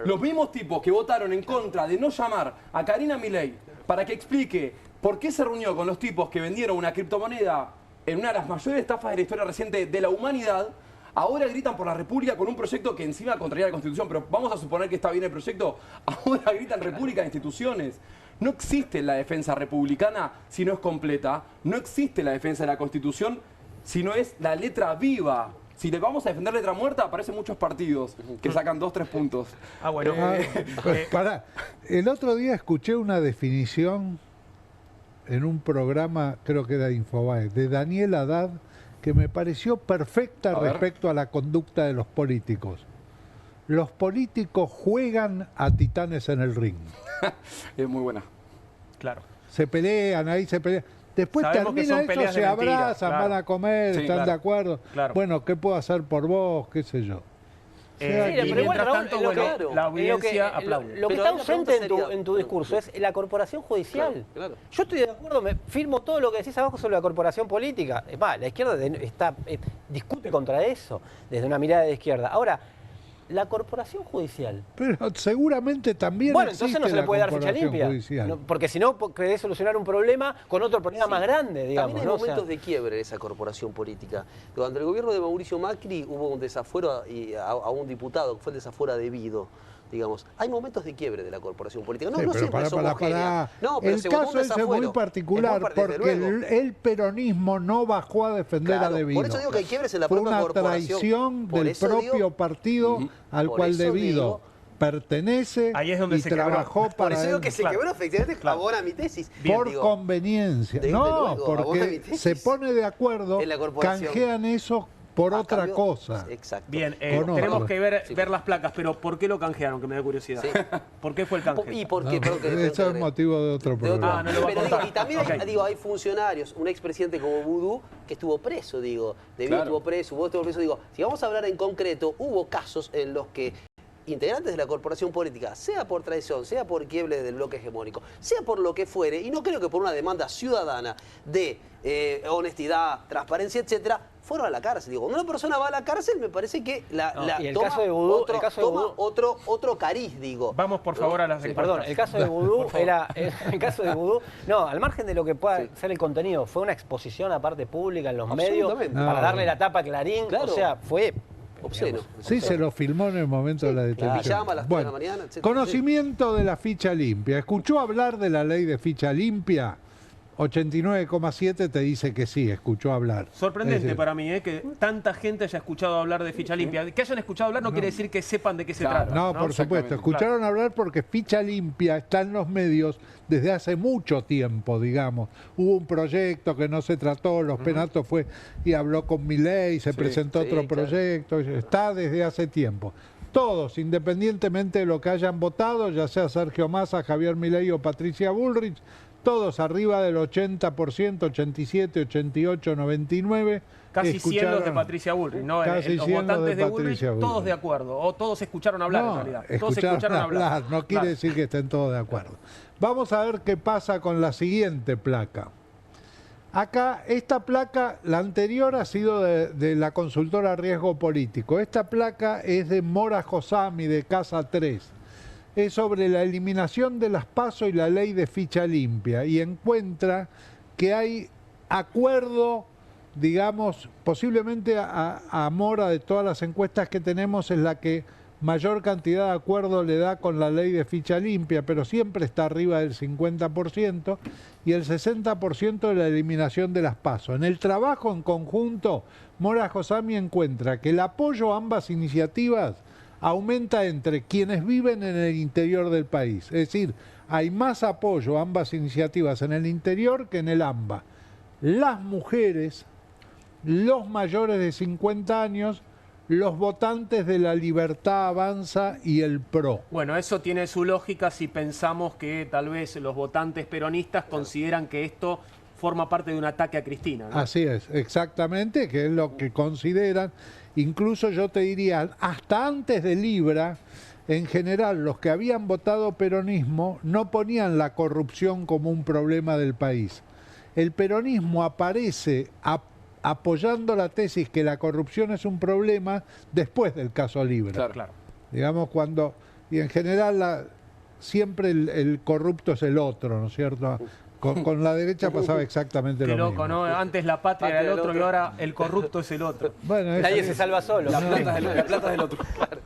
S5: Los mismos tipos que votaron en contra de no llamar a Karina Milei para que explique por qué se reunió con los tipos que vendieron una criptomoneda en una de las mayores estafas de la historia reciente de la humanidad, ahora gritan por la República con un proyecto que encima contraría la Constitución, pero vamos a suponer que está bien el proyecto, ahora gritan República de instituciones. No existe la defensa republicana si no es completa, no existe la defensa de la Constitución si no es la letra viva. Si le vamos a defender letra muerta, aparecen muchos partidos que sacan 2 o 3 puntos.
S1: Bueno.
S3: Pará, el otro día escuché una definición en un programa, creo que era de Infobae, de Daniel Haddad, que me pareció perfecta respecto a la conducta de los políticos. Los políticos juegan a titanes en el ring.
S5: Es muy buena.
S1: Claro.
S3: Se pelean, ahí se pelean. Después
S1: Sabemos
S3: termina eso, se abrazan,
S1: claro.
S3: van a comer,
S1: Sí,
S3: están de acuerdo.
S1: Claro.
S3: Bueno, ¿qué puedo hacer por vos? ¿Qué sé yo?
S1: Y mientras tanto, la audiencia aplaude.
S8: Lo que está ausente en tu discurso es la corporación judicial.
S2: Claro.
S8: Yo estoy de acuerdo, me firmo todo lo que decís abajo sobre la corporación política. Es más, la izquierda discute contra eso desde una mirada de izquierda. Ahora, la corporación judicial.
S3: Pero seguramente también.
S8: Bueno, entonces no se le puede dar ficha limpia.
S3: No,
S8: porque si no, querés solucionar un problema con otro problema más grande, digamos.
S2: También hay momentos de quiebre en esa corporación política. Durante el gobierno de Mauricio Macri hubo un desafuero a un diputado, que fue el desafuero debido. Digamos, hay momentos de quiebre de la corporación política. No,
S3: sí,
S2: no
S3: pero
S2: siempre es homogénea. No, pero
S3: el caso ese es muy particular porque el peronismo no bajó a defender a De Vito.
S2: Por eso digo que hay quiebres en la propia corporación.
S3: Fue una traición del propio partido al cual De Vito pertenece y trabajó para
S2: por eso digo que se quebró, efectivamente, abona mi tesis.
S3: Por conveniencia. No, porque se pone de acuerdo, canjean eso por otra cosa.
S2: Exacto.
S1: Bien, tenemos que ver las placas, pero ¿por qué lo canjearon? Que me da curiosidad. Sí. ¿Por qué fue el canje?
S2: ¿Y por qué?
S3: Eso es motivo de otro programa.
S1: No lo voy a contar.
S2: Y también hay funcionarios, un expresidente como Vudú, que estuvo preso, digo. De Vito estuvo preso, vos estuvo preso, digo. Si vamos a hablar en concreto, hubo casos en los que integrantes de la corporación política, sea por traición, sea por quiebre del bloque hegemónico, sea por lo que fuere, y no creo que por una demanda ciudadana de honestidad, transparencia, etcétera, fueron a la cárcel. Digo, cuando una persona va a la cárcel, me parece que toma otro cariz, digo.
S1: Vamos, por favor, a las encuestas.
S8: Perdón, el caso de Vudú era... El caso de Vudú, no, al margen de lo que pueda ser el contenido, fue una exposición aparte pública en los medios para darle la tapa a Clarín, o sea, fue...
S2: obsceno.
S3: Sí, se lo filmó en el momento de la detención.
S2: Pijama a las 3 de la mañana, etc.
S3: Conocimiento de la ficha limpia. ¿Escuchó hablar de la ley de ficha limpia? 89,7 te dice que sí, escuchó hablar.
S1: Sorprendente para mí, que tanta gente haya escuchado hablar de ficha limpia. Que hayan escuchado hablar no quiere decir que sepan de qué se trata.
S3: No, por supuesto. Escucharon hablar porque ficha limpia está en los medios desde hace mucho tiempo, digamos. Hubo un proyecto que no se trató, los Penatos fue y habló con Milei, se presentó otro proyecto, está desde hace tiempo. Todos, independientemente de lo que hayan votado, ya sea Sergio Massa, Javier Milei o Patricia Bullrich, todos arriba del 80%, 87, 88, 99.
S1: Casi 100 los de Patricia Bullrich, ¿no? Los votantes de Bullrich, todos de acuerdo, o todos escucharon hablar en realidad. Todos escucharon hablar.
S3: No quiere decir que estén todos de acuerdo. Vamos a ver qué pasa con la siguiente placa. Acá, esta placa, la anterior ha sido de la consultora Riesgo Político. Esta placa es de Mora Josami, de Casa 3. Es sobre la eliminación de las PASO y la ley de ficha limpia. Y encuentra que hay acuerdo, digamos, posiblemente a Mora, de todas las encuestas que tenemos, es la que mayor cantidad de acuerdo le da con la ley de ficha limpia, pero siempre está arriba del 50%, y el 60% de la eliminación de las PASO. En el trabajo en conjunto, Mora Josami encuentra que el apoyo a ambas iniciativas aumenta entre quienes viven en el interior del país. Es decir, hay más apoyo a ambas iniciativas en el interior que en el AMBA. Las mujeres, los mayores de 50 años, los votantes de La Libertad Avanza y el PRO.
S1: Bueno, eso tiene su lógica si pensamos que tal vez los votantes peronistas consideran que esto forma parte de un ataque a Cristina, ¿no?
S3: Así es, exactamente, que es lo que consideran. Incluso yo te diría, hasta antes de Libra, en general, los que habían votado peronismo no ponían la corrupción como un problema del país. El peronismo aparece apoyando la tesis que la corrupción es un problema después del caso Libra.
S1: Claro.
S3: Digamos, cuando, y en general siempre el corrupto es el otro, ¿no es cierto? Con la derecha pasaba exactamente lo mismo.
S1: Qué loco, ¿no? Antes la patria era el otro y ahora el corrupto es el otro.
S8: Bueno, nadie se salva solo.
S5: La plata es del otro.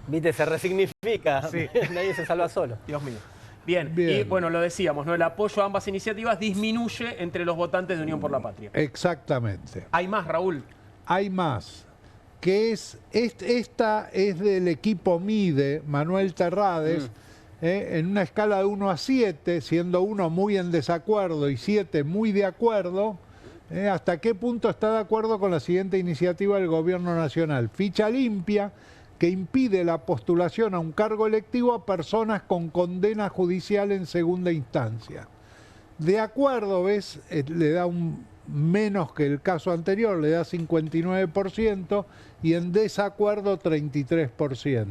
S8: Viste, se resignifica. Sí. Nadie se salva solo.
S1: Dios mío. Bien, y bueno, lo decíamos, ¿no? El apoyo a ambas iniciativas disminuye entre los votantes de Unión por la Patria.
S3: Exactamente.
S1: ¿Hay más, Raúl?
S3: Hay más. Esta es del equipo MIDE, Manuel Terrades, en una escala de 1 a 7, siendo 1 muy en desacuerdo y 7 muy de acuerdo. ¿Hasta qué punto está de acuerdo con la siguiente iniciativa del Gobierno Nacional? Ficha limpia, que impide la postulación a un cargo electivo a personas con condena judicial en segunda instancia. De acuerdo, ¿ves? Le da un menos que el caso anterior, le da 59%, y en desacuerdo 33%.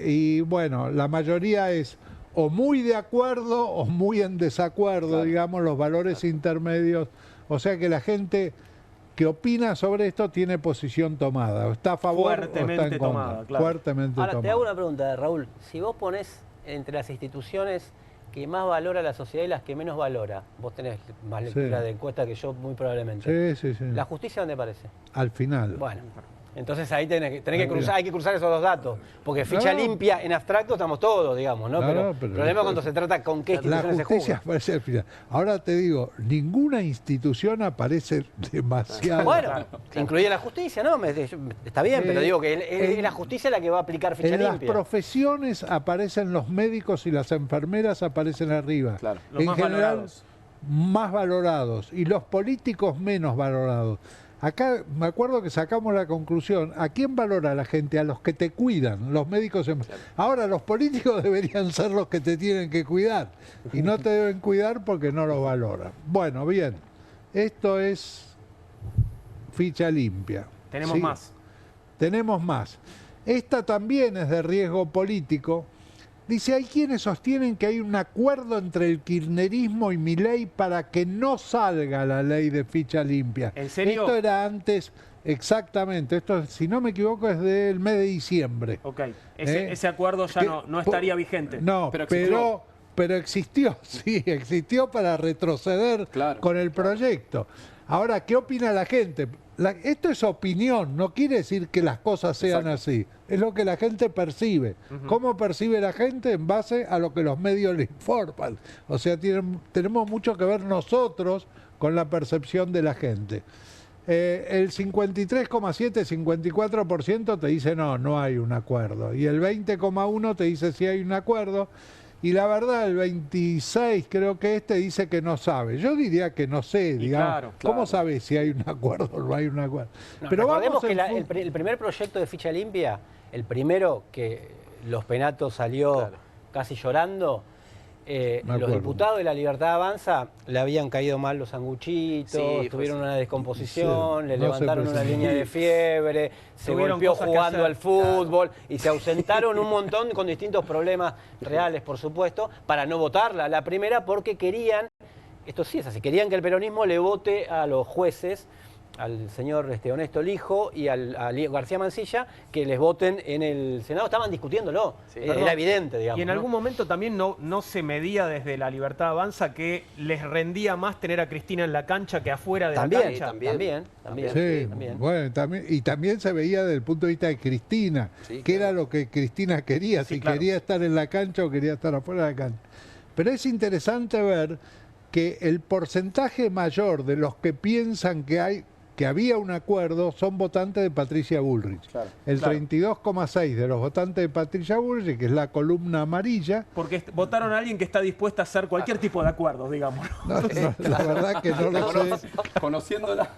S3: Y bueno, la mayoría es o muy de acuerdo o muy en desacuerdo, digamos, los valores intermedios. O sea que la gente que opina sobre esto tiene posición tomada, o está a favor o está en contra. Fuertemente tomada.
S8: Ahora, te hago una pregunta, Raúl. Si vos ponés entre las instituciones que más valora la sociedad y las que menos valora, vos tenés más lectura de encuesta que yo, muy probablemente.
S3: Sí.
S8: ¿La justicia dónde parece?
S3: Al final.
S8: Bueno. Entonces ahí tenés que cruzar, hay que cruzar esos dos datos, porque ficha limpia en abstracto estamos todos, digamos, ¿no? Pero el problema es cuando se trata con qué instituciones se juzga.
S3: La justicia aparece al final. Ahora te digo, ninguna institución aparece demasiado.
S8: Bueno, incluye la justicia, ¿no? Está bien, pero digo que es la justicia la que va a aplicar ficha limpia.
S3: En las profesiones aparecen los médicos y las enfermeras aparecen arriba.
S1: Claro.
S3: Los más valorados. Más valorados. Y los políticos menos valorados. Acá me acuerdo que sacamos la conclusión, ¿a quién valora la gente? A los que te cuidan, los médicos. Ahora los políticos deberían ser los que te tienen que cuidar y no te deben cuidar porque no los valoran. Bueno, bien, esto es ficha limpia.
S1: Tenemos más.
S3: Tenemos más. Esta también es de riesgo político. Dice, hay quienes sostienen que hay un acuerdo entre el kirchnerismo y Milei para que no salga la ley de ficha limpia.
S1: ¿En serio?
S3: Esto era antes, exactamente. Esto, si no me equivoco, es del mes de diciembre.
S1: Ok. Ese acuerdo ya no estaría vigente.
S3: No, pero existió, sí, existió para retroceder con el proyecto. Ahora, ¿qué opina la gente? Esto es opinión, no quiere decir que las cosas sean así. Es lo que la gente percibe. ¿Cómo percibe la gente? En base a lo que los medios le informan. O sea, tenemos mucho que ver nosotros con la percepción de la gente. El 53,7, 54% te dice no hay un acuerdo. Y el 20,1 te dice sí hay un acuerdo. Y la verdad, el 26 creo que dice que no sabe. Yo diría que no sé, digamos.
S1: Claro.
S3: ¿Cómo sabes si hay un acuerdo o no hay un acuerdo?
S8: No,
S3: pero
S8: recordemos
S3: vamos
S8: que el primer proyecto de ficha limpia, el primero que los penatos salió casi llorando, los diputados de la Libertad Avanza le habían caído mal los sanguchitos, tuvieron una descomposición, le levantaron una línea de fiebre, se golpeó jugando al fútbol y se ausentaron un montón con distintos problemas reales, por supuesto, para no votarla. La primera porque querían, esto sí es así, querían que el peronismo le vote a los jueces, al señor Honesto Lijo y a García Mansilla, que les voten en el Senado. Estaban discutiéndolo, era evidente, digamos.
S1: Y en algún momento también no se medía desde la Libertad Avanza que les rendía más tener a Cristina en la cancha que afuera de la cancha.
S8: También.
S3: Bueno, también se veía desde el punto de vista de Cristina, qué era lo que Cristina quería, si quería estar en la cancha o quería estar afuera de la cancha. Pero es interesante ver que el porcentaje mayor de los que piensan que había un acuerdo son votantes de Patricia Bullrich. El 32,6 de los votantes de Patricia Bullrich, que es la columna amarilla.
S1: Porque votaron a alguien que está dispuesta a hacer cualquier tipo de acuerdo, digamos.
S3: La verdad que no lo sé.
S5: Conociéndola.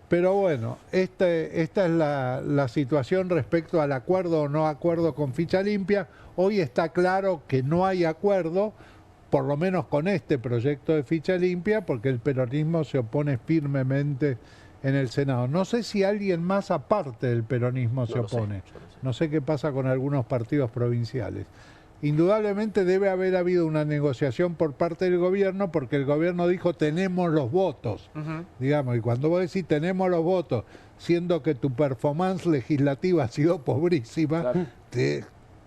S3: Pero bueno, esta es la situación respecto al acuerdo o no acuerdo con ficha limpia. Hoy está claro que no hay acuerdo, por lo menos con este proyecto de ficha limpia, porque el peronismo se opone firmemente en el Senado. No sé si alguien más aparte del peronismo se opone. No sé qué pasa con algunos partidos provinciales. Indudablemente debe haber habido una negociación por parte del gobierno, porque el gobierno dijo tenemos los votos, digamos, y cuando vos decís tenemos los votos, siendo que tu performance legislativa ha sido pobrísima,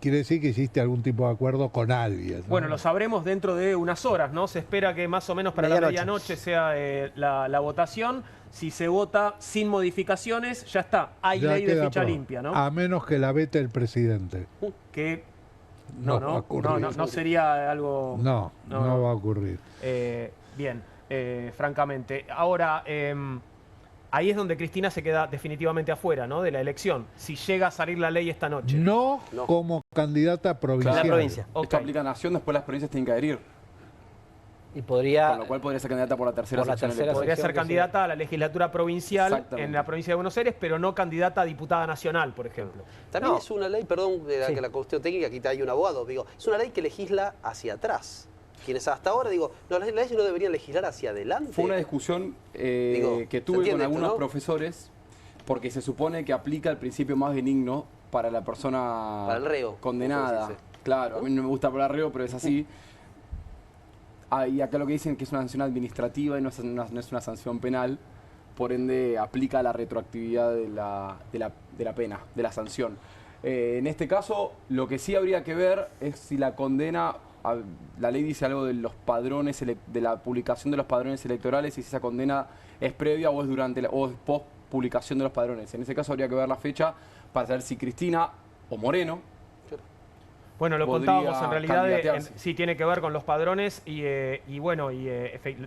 S3: quiere decir que hiciste algún tipo de acuerdo con alguien, ¿no?
S1: Bueno, lo sabremos dentro de unas horas, ¿no? Se espera que más o menos para la medianoche sea la votación. Si se vota sin modificaciones, ya está. Hay ley de ficha limpia, ¿no?
S3: A menos que la vete el presidente.
S1: Que no sería algo...
S3: No va a ocurrir.
S1: Bien, francamente. Ahora... ahí es donde Cristina se queda definitivamente afuera, ¿no? De la elección. Si llega a salir la ley esta noche.
S3: No como candidata provincial.
S8: La provincia.
S5: Esto aplica a Nación, después las provincias tienen que adherir.
S8: Y podría...
S5: Con lo cual podría ser candidata por la tercera sección.
S1: Podría ser candidata a la legislatura provincial en la provincia de Buenos Aires, pero no candidata a diputada nacional, por ejemplo.
S2: También es una ley, perdón, que la cuestión técnica, aquí hay un abogado, digo, es una ley que legisla hacia atrás. Quienes hasta ahora, las leyes no deberían legislar hacia adelante.
S5: Fue una discusión que tuve con algunos profesores, porque se supone que aplica el principio más benigno para la persona
S2: para el reo,
S5: condenada. Claro, a mí no me gusta hablar reo, pero es así. Y acá lo que dicen que es una sanción administrativa y no es una sanción penal, por ende aplica la retroactividad de la pena, de la sanción. En este caso, lo que sí habría que ver es si la condena... La ley dice algo de los padrones, de la publicación de los padrones electorales, y si esa condena es previa o es durante o es post publicación de los padrones. En ese caso habría que ver la fecha para saber si Cristina o Moreno.
S1: Bueno, lo contábamos en realidad, sí tiene que ver con los padrones y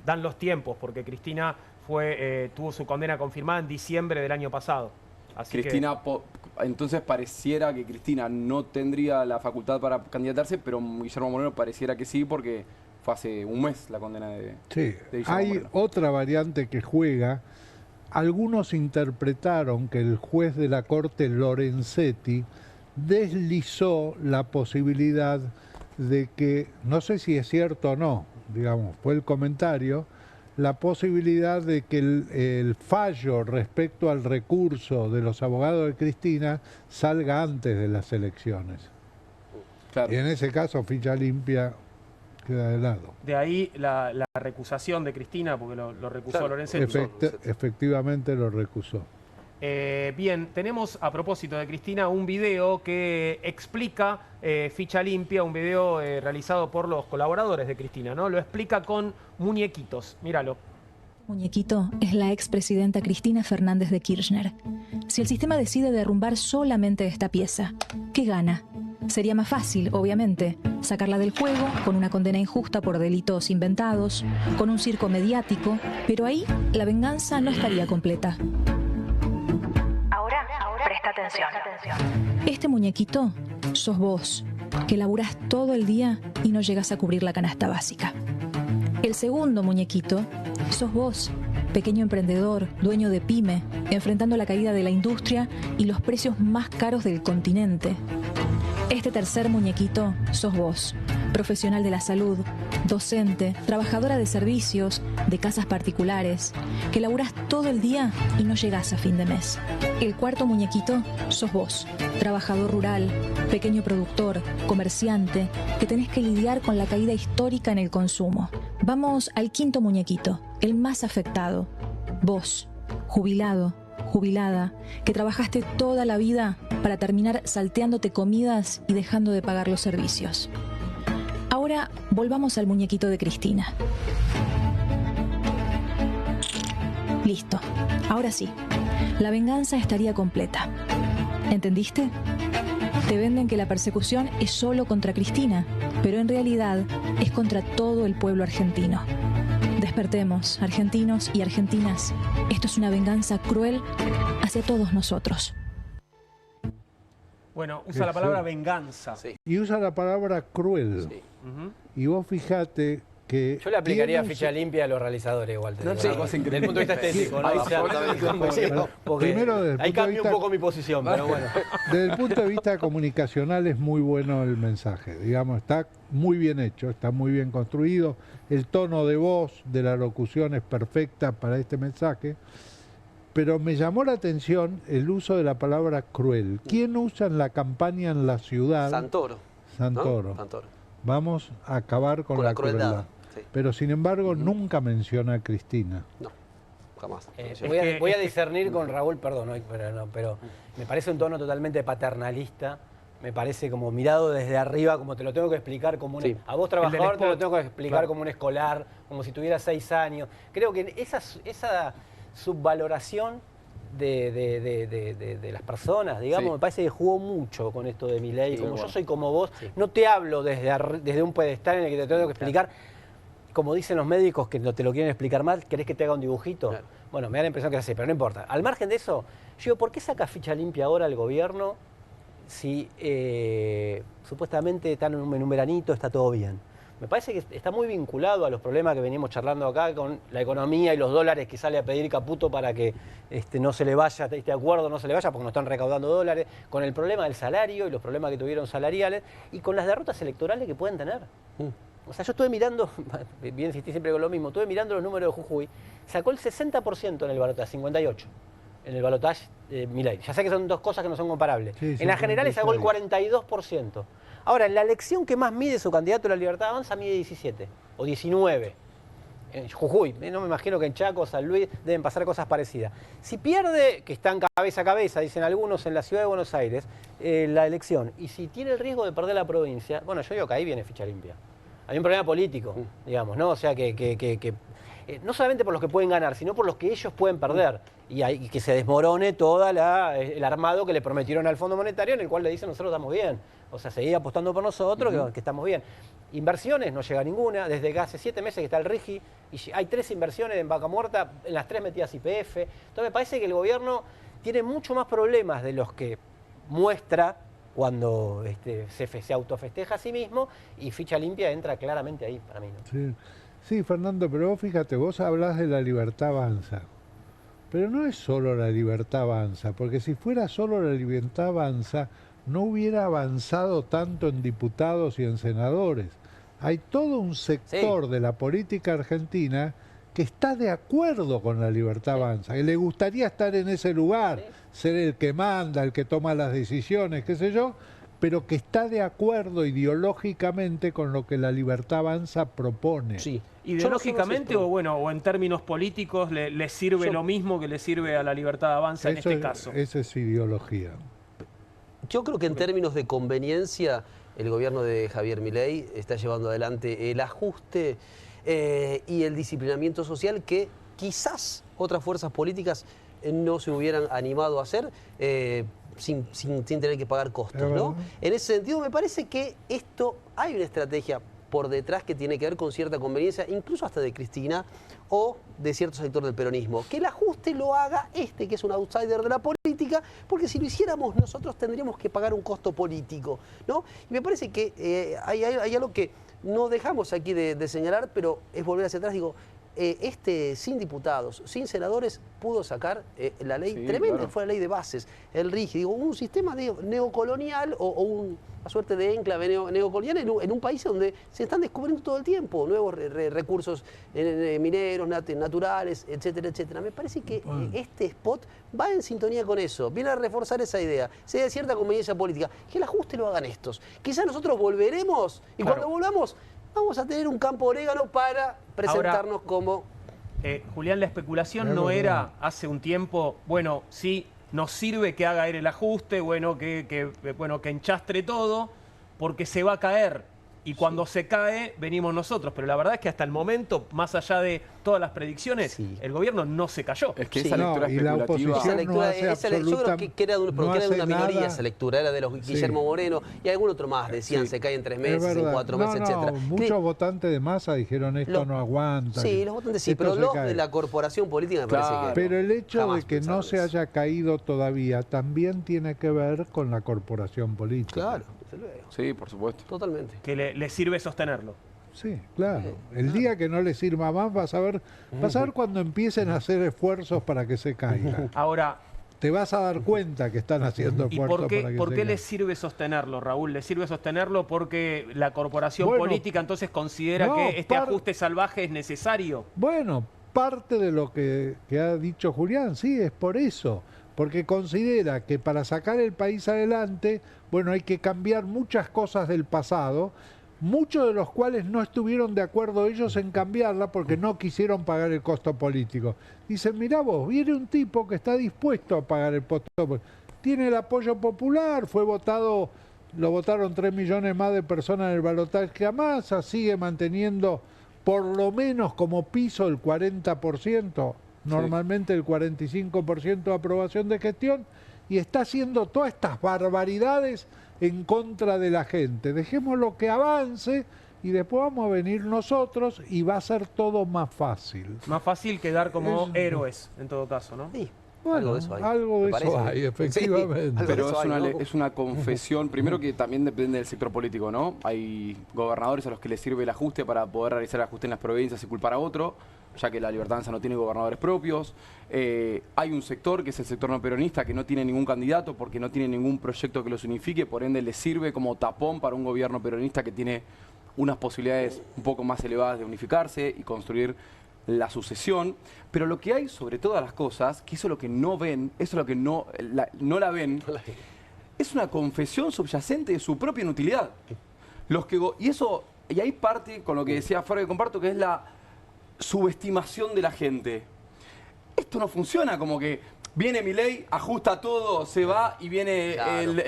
S1: dan los tiempos, porque Cristina tuvo su condena confirmada en diciembre del año pasado. Así
S5: entonces pareciera que Cristina no tendría la facultad para candidatarse, pero Guillermo Moreno pareciera que sí, porque fue hace un mes la condena de Guillermo
S3: hay
S5: Moreno.
S3: Otra variante que juega. Algunos interpretaron que el juez de la Corte Lorenzetti deslizó la posibilidad de que, no sé si es cierto o no, digamos, fue el comentario, la posibilidad de que el fallo respecto al recurso de los abogados de Cristina salga antes de las elecciones.
S5: Claro.
S3: Y en ese caso, ficha limpia queda de lado.
S1: De ahí la recusación de Cristina, porque lo recusó Lorenzetti.
S3: Efectivamente lo recusó.
S1: Bien, tenemos a propósito de Cristina un video que explica ficha limpia, un video realizado por los colaboradores de Cristina, ¿no? Lo explica con muñequitos, míralo.
S13: Muñequito es la expresidenta Cristina Fernández de Kirchner. Si el sistema decide derrumbar solamente esta pieza, ¿qué gana? Sería más fácil, obviamente, sacarla del juego con una condena injusta por delitos inventados, con un circo mediático, pero ahí la venganza no estaría completa.
S11: Ahora, presta atención.
S13: Este muñequito sos vos, que laburás todo el día y no llegas a cubrir la canasta básica. El segundo muñequito sos vos, pequeño emprendedor, dueño de pyme, enfrentando la caída de la industria y los precios más caros del continente. Este tercer muñequito sos vos, profesional de la salud, docente, trabajadora de servicios, de casas particulares, que laburás todo el día y no llegás a fin de mes. El cuarto muñequito sos vos, trabajador rural, pequeño productor, comerciante, que tenés que lidiar con la caída histórica en el consumo. Vamos al quinto muñequito, el más afectado. Vos, jubilado, jubilada, que trabajaste toda la vida para terminar salteándote comidas y dejando de pagar los servicios. Ahora volvamos al muñequito de Cristina. Listo, ahora sí, la venganza estaría completa. ¿Entendiste? Te venden que la persecución es solo contra Cristina, pero en realidad es contra todo el pueblo argentino. Despertemos, argentinos y argentinas. Esto es una venganza cruel hacia todos nosotros.
S1: Bueno, usa la palabra venganza.
S2: Sí.
S3: Y usa la palabra cruel.
S2: Sí.
S3: Y vos fíjate que...
S8: Yo le aplicaría ficha limpia a los realizadores igual.
S5: No, sí, cosa increíble.
S8: Desde el punto de vista estético, ¿no?
S2: Ahí
S8: O sea, porque
S3: primero, desde el
S8: ahí
S3: punto de
S8: cambia un
S3: vista-
S8: poco mi posición, pero bueno.
S3: Desde el punto de vista comunicacional es muy bueno el mensaje, digamos, está muy bien hecho, está muy bien construido, el tono de voz de la locución es perfecta para este mensaje, pero me llamó la atención el uso de la palabra cruel. ¿Quién usa en la campaña en la ciudad?
S2: Santoro.
S3: Santoro.
S2: ¿No? Santoro.
S3: Vamos a acabar con la crueldad.
S2: Sí.
S3: Pero sin embargo nunca menciona a Cristina.
S2: No, jamás.
S8: Voy a discernir con Raúl, perdón, pero me parece un tono totalmente paternalista. Me parece como mirado desde arriba, como te lo tengo que explicar como un...
S2: Sí.
S8: A vos trabajador te lo tengo que explicar como un escolar, como si tuviera 6 años. Creo que esa subvaloración de las personas, digamos,
S2: Sí.
S8: me parece que jugó mucho con esto de Milei.
S2: Sí,
S8: Como
S2: bueno.
S8: yo soy como vos, no te hablo desde un pedestal en el que te tengo que explicar. Como dicen los médicos que no te lo quieren explicar mal, ¿querés que te haga un dibujito?
S2: Claro.
S8: Bueno, me da la impresión que es así, pero no importa. Al margen de eso, yo digo, ¿por qué saca ficha limpia ahora el gobierno si supuestamente están en un veranito, está todo bien? Me parece que está muy vinculado a los problemas que venimos charlando acá con la economía y los dólares que sale a pedir Caputo para que no se le vaya, este acuerdo no se le vaya porque no están recaudando dólares, con el problema del salario y los problemas que tuvieron salariales y con las derrotas electorales que pueden tener. O sea, yo estuve mirando, bien insistí siempre con lo mismo, estuve mirando los números de Jujuy, sacó el 60% en el balotaje, 58% en el balotaje Milei. Ya sé que son dos cosas que no son comparables.
S3: Sí,
S8: en las generales sacó el 42%. Ahora, en la elección que más mide su candidato a la Libertad Avanza mide 17 o 19. En Jujuy, no me imagino que en Chaco, San Luis deben pasar cosas parecidas. Si pierde, que están cabeza a cabeza, dicen algunos en la ciudad de Buenos Aires, la elección, y si tiene el riesgo de perder la provincia, bueno, yo digo que ahí viene ficha limpia. Hay un problema político, digamos, ¿no? O sea, que no solamente por los que pueden ganar, sino por los que ellos pueden perder. Y que se desmorone todo el armado que le prometieron al Fondo Monetario, en el cual le dicen nosotros estamos bien. O sea, seguir apostando por nosotros, que estamos bien. Inversiones, no llega ninguna. Desde que hace 7 meses que está el RIGI, y hay 3 inversiones en Vaca Muerta, en las 3 metidas YPF. Entonces me parece que el gobierno tiene mucho más problemas de los que muestra cuando se autofesteja a sí mismo, y ficha limpia entra claramente ahí para mí, ¿no?
S3: Sí, Fernando, pero vos fíjate, vos hablás de la libertad avanza. Pero no es solo la libertad avanza, porque si fuera solo la libertad avanza, no hubiera avanzado tanto en diputados y en senadores. Hay todo un sector de la política argentina que está de acuerdo con la libertad avanza, que le gustaría estar en ese lugar, ser el que manda, el que toma las decisiones, qué sé yo, pero que está de acuerdo ideológicamente con lo que la libertad avanza propone.
S2: Sí.
S1: ¿Ideológicamente o en términos políticos le sirve lo mismo que le sirve a la libertad avanza en este caso?
S3: Esa es ideología.
S2: Yo creo que en términos de conveniencia, el gobierno de Javier Milei está llevando adelante el ajuste y el disciplinamiento social que quizás otras fuerzas políticas no se hubieran animado a hacer sin tener que pagar costos, ¿no? En ese sentido, me parece que hay una estrategia por detrás que tiene que ver con cierta conveniencia, incluso hasta de Cristina o de cierto sector del peronismo. Que el ajuste lo haga que es un outsider de la política, porque si lo hiciéramos nosotros tendríamos que pagar un costo político, ¿no? Y me parece que hay algo que no dejamos aquí de señalar, pero es volver hacia atrás. Digo, sin diputados, sin senadores, pudo sacar la ley tremenda, claro. Fue la ley de bases, el RIGI, digo, un sistema neocolonial o una suerte de enclave neocolonial en un país donde se están descubriendo todo el tiempo nuevos recursos mineros, naturales, etcétera, etcétera. Me parece que este spot va en sintonía con eso, viene a reforzar esa idea, sea de cierta conveniencia política, que el ajuste lo hagan estos. Quizás nosotros volveremos y cuando volvamos vamos a tener un campo orégano para presentarnos ahora, como...
S1: Julián, la especulación no era hace un tiempo, bueno, sí, nos sirve que haga él el ajuste, bueno, que enchastre todo, porque se va a caer. Y cuando se cae, venimos nosotros. Pero la verdad es que hasta el momento, más allá de todas las predicciones, el gobierno no se cayó.
S5: Es que esa lectura especulativa...
S2: Esa lectura, yo creo que era de una minoría esa lectura, era de los Guillermo Moreno y algún otro más. Decían, se cae en 3 meses, en 4 meses, etcétera.
S3: Muchos votantes de masa dijeron esto no aguanta.
S2: Sí, los votantes sí, pero los de la corporación política me parece que...
S3: Pero el hecho de que no se haya caído todavía también tiene que ver con la corporación política.
S2: Claro.
S5: Sí, por supuesto.
S2: Totalmente.
S1: Que le sirve sostenerlo.
S3: Sí, claro. El día que no le sirva más, vas a ver cuando empiecen a hacer esfuerzos para que se caiga.
S1: Ahora,
S3: te vas a dar cuenta que están haciendo esfuerzos para que se caiga.
S1: ¿Y por qué le sirve sostenerlo, Raúl? ¿Le sirve sostenerlo porque la corporación política entonces considera que este ajuste salvaje es necesario?
S3: Bueno, parte de lo que ha dicho Julián, sí, es por eso. Porque considera que para sacar el país adelante, bueno, hay que cambiar muchas cosas del pasado, muchos de los cuales no estuvieron de acuerdo ellos en cambiarla porque no quisieron pagar el costo político. Dicen, mirá vos, viene un tipo que está dispuesto a pagar el costo político, tiene el apoyo popular, fue votado, lo votaron 3 millones más de personas en el balotaje que a Massa, sigue manteniendo por lo menos como piso el 40%. Normalmente el 45% de aprobación de gestión, y está haciendo todas estas barbaridades en contra de la gente. Dejémoslo que avance y después vamos a venir nosotros y va a ser todo más fácil.
S1: Más fácil quedar como héroes, en todo caso, ¿no?
S2: Sí.
S3: Bueno, algo de eso hay, efectivamente.
S5: Sí, pero es una confesión, primero que también depende del sector político, ¿no? Hay gobernadores a los que les sirve el ajuste para poder realizar el ajuste en las provincias y culpar a otro, ya que la Libertad Avanza no tiene gobernadores propios. Hay un sector, que es el sector no peronista, que no tiene ningún candidato porque no tiene ningún proyecto que los unifique, por ende les sirve como tapón para un gobierno peronista que tiene unas posibilidades un poco más elevadas de unificarse y construir la sucesión. Pero lo que hay sobre todas las cosas, que eso es lo que no ven, eso es lo que no la ven, es una confesión subyacente de su propia inutilidad. Y hay parte con lo que decía Ferro, que comparto, que es la subestimación de la gente. Esto no funciona como que viene Milei, ajusta todo, se va y viene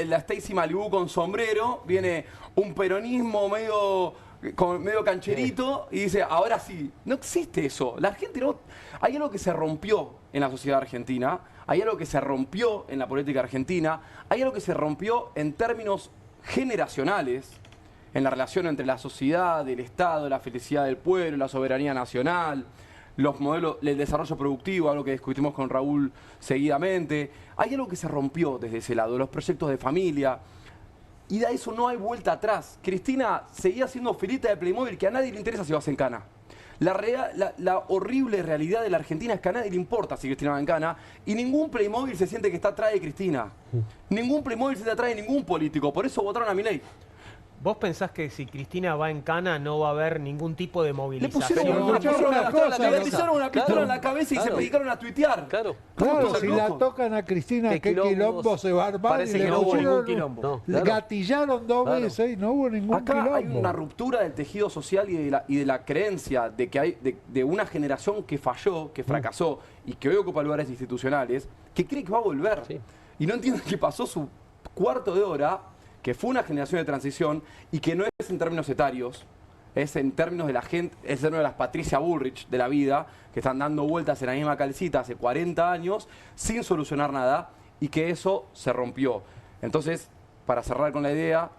S5: la Stacy Malibu con sombrero, viene un peronismo medio cancherito y dice, ahora sí. No existe eso. La gente no... Hay algo que se rompió en la sociedad argentina, hay algo que se rompió en la política argentina, hay algo que se rompió en términos generacionales, en la relación entre la sociedad, el Estado, la felicidad del pueblo, la soberanía nacional, los modelos, el desarrollo productivo, algo que discutimos con Raúl seguidamente. Hay algo que se rompió desde ese lado, los proyectos de familia. Y de eso no hay vuelta atrás. Cristina seguía siendo filita de Playmobil que a nadie le interesa si vas en cana. La horrible realidad de la Argentina es que a nadie le importa si Cristina va en cana y ningún Playmobil se siente que está atrás de Cristina. Ningún Playmobil se siente atrás de ningún político. Por eso votaron a Milei.
S1: ¿Vos pensás que si Cristina va en cana no va a haber ningún tipo de movilización?
S5: Le pusieron una pistola en la cabeza y se dedicaron a tuitear.
S3: Claro, si la tocan a Cristina, ¿qué quilombo se va a armar?
S1: Parece que no hubo ningún quilombo.
S3: Gatillaron 2 veces y no hubo ningún quilombo.
S5: Acá hay una ruptura del tejido social y de la creencia de que hay de una generación que falló, que fracasó y que hoy ocupa lugares institucionales, que cree que va a volver. Y no entiende que pasó su cuarto de hora, que fue una generación de transición y que no es en términos etarios, es en términos de la gente, es uno de las Patricia Bullrich de la vida, que están dando vueltas en la misma calcita hace 40 años sin solucionar nada y que eso se rompió. Entonces, para cerrar con la idea,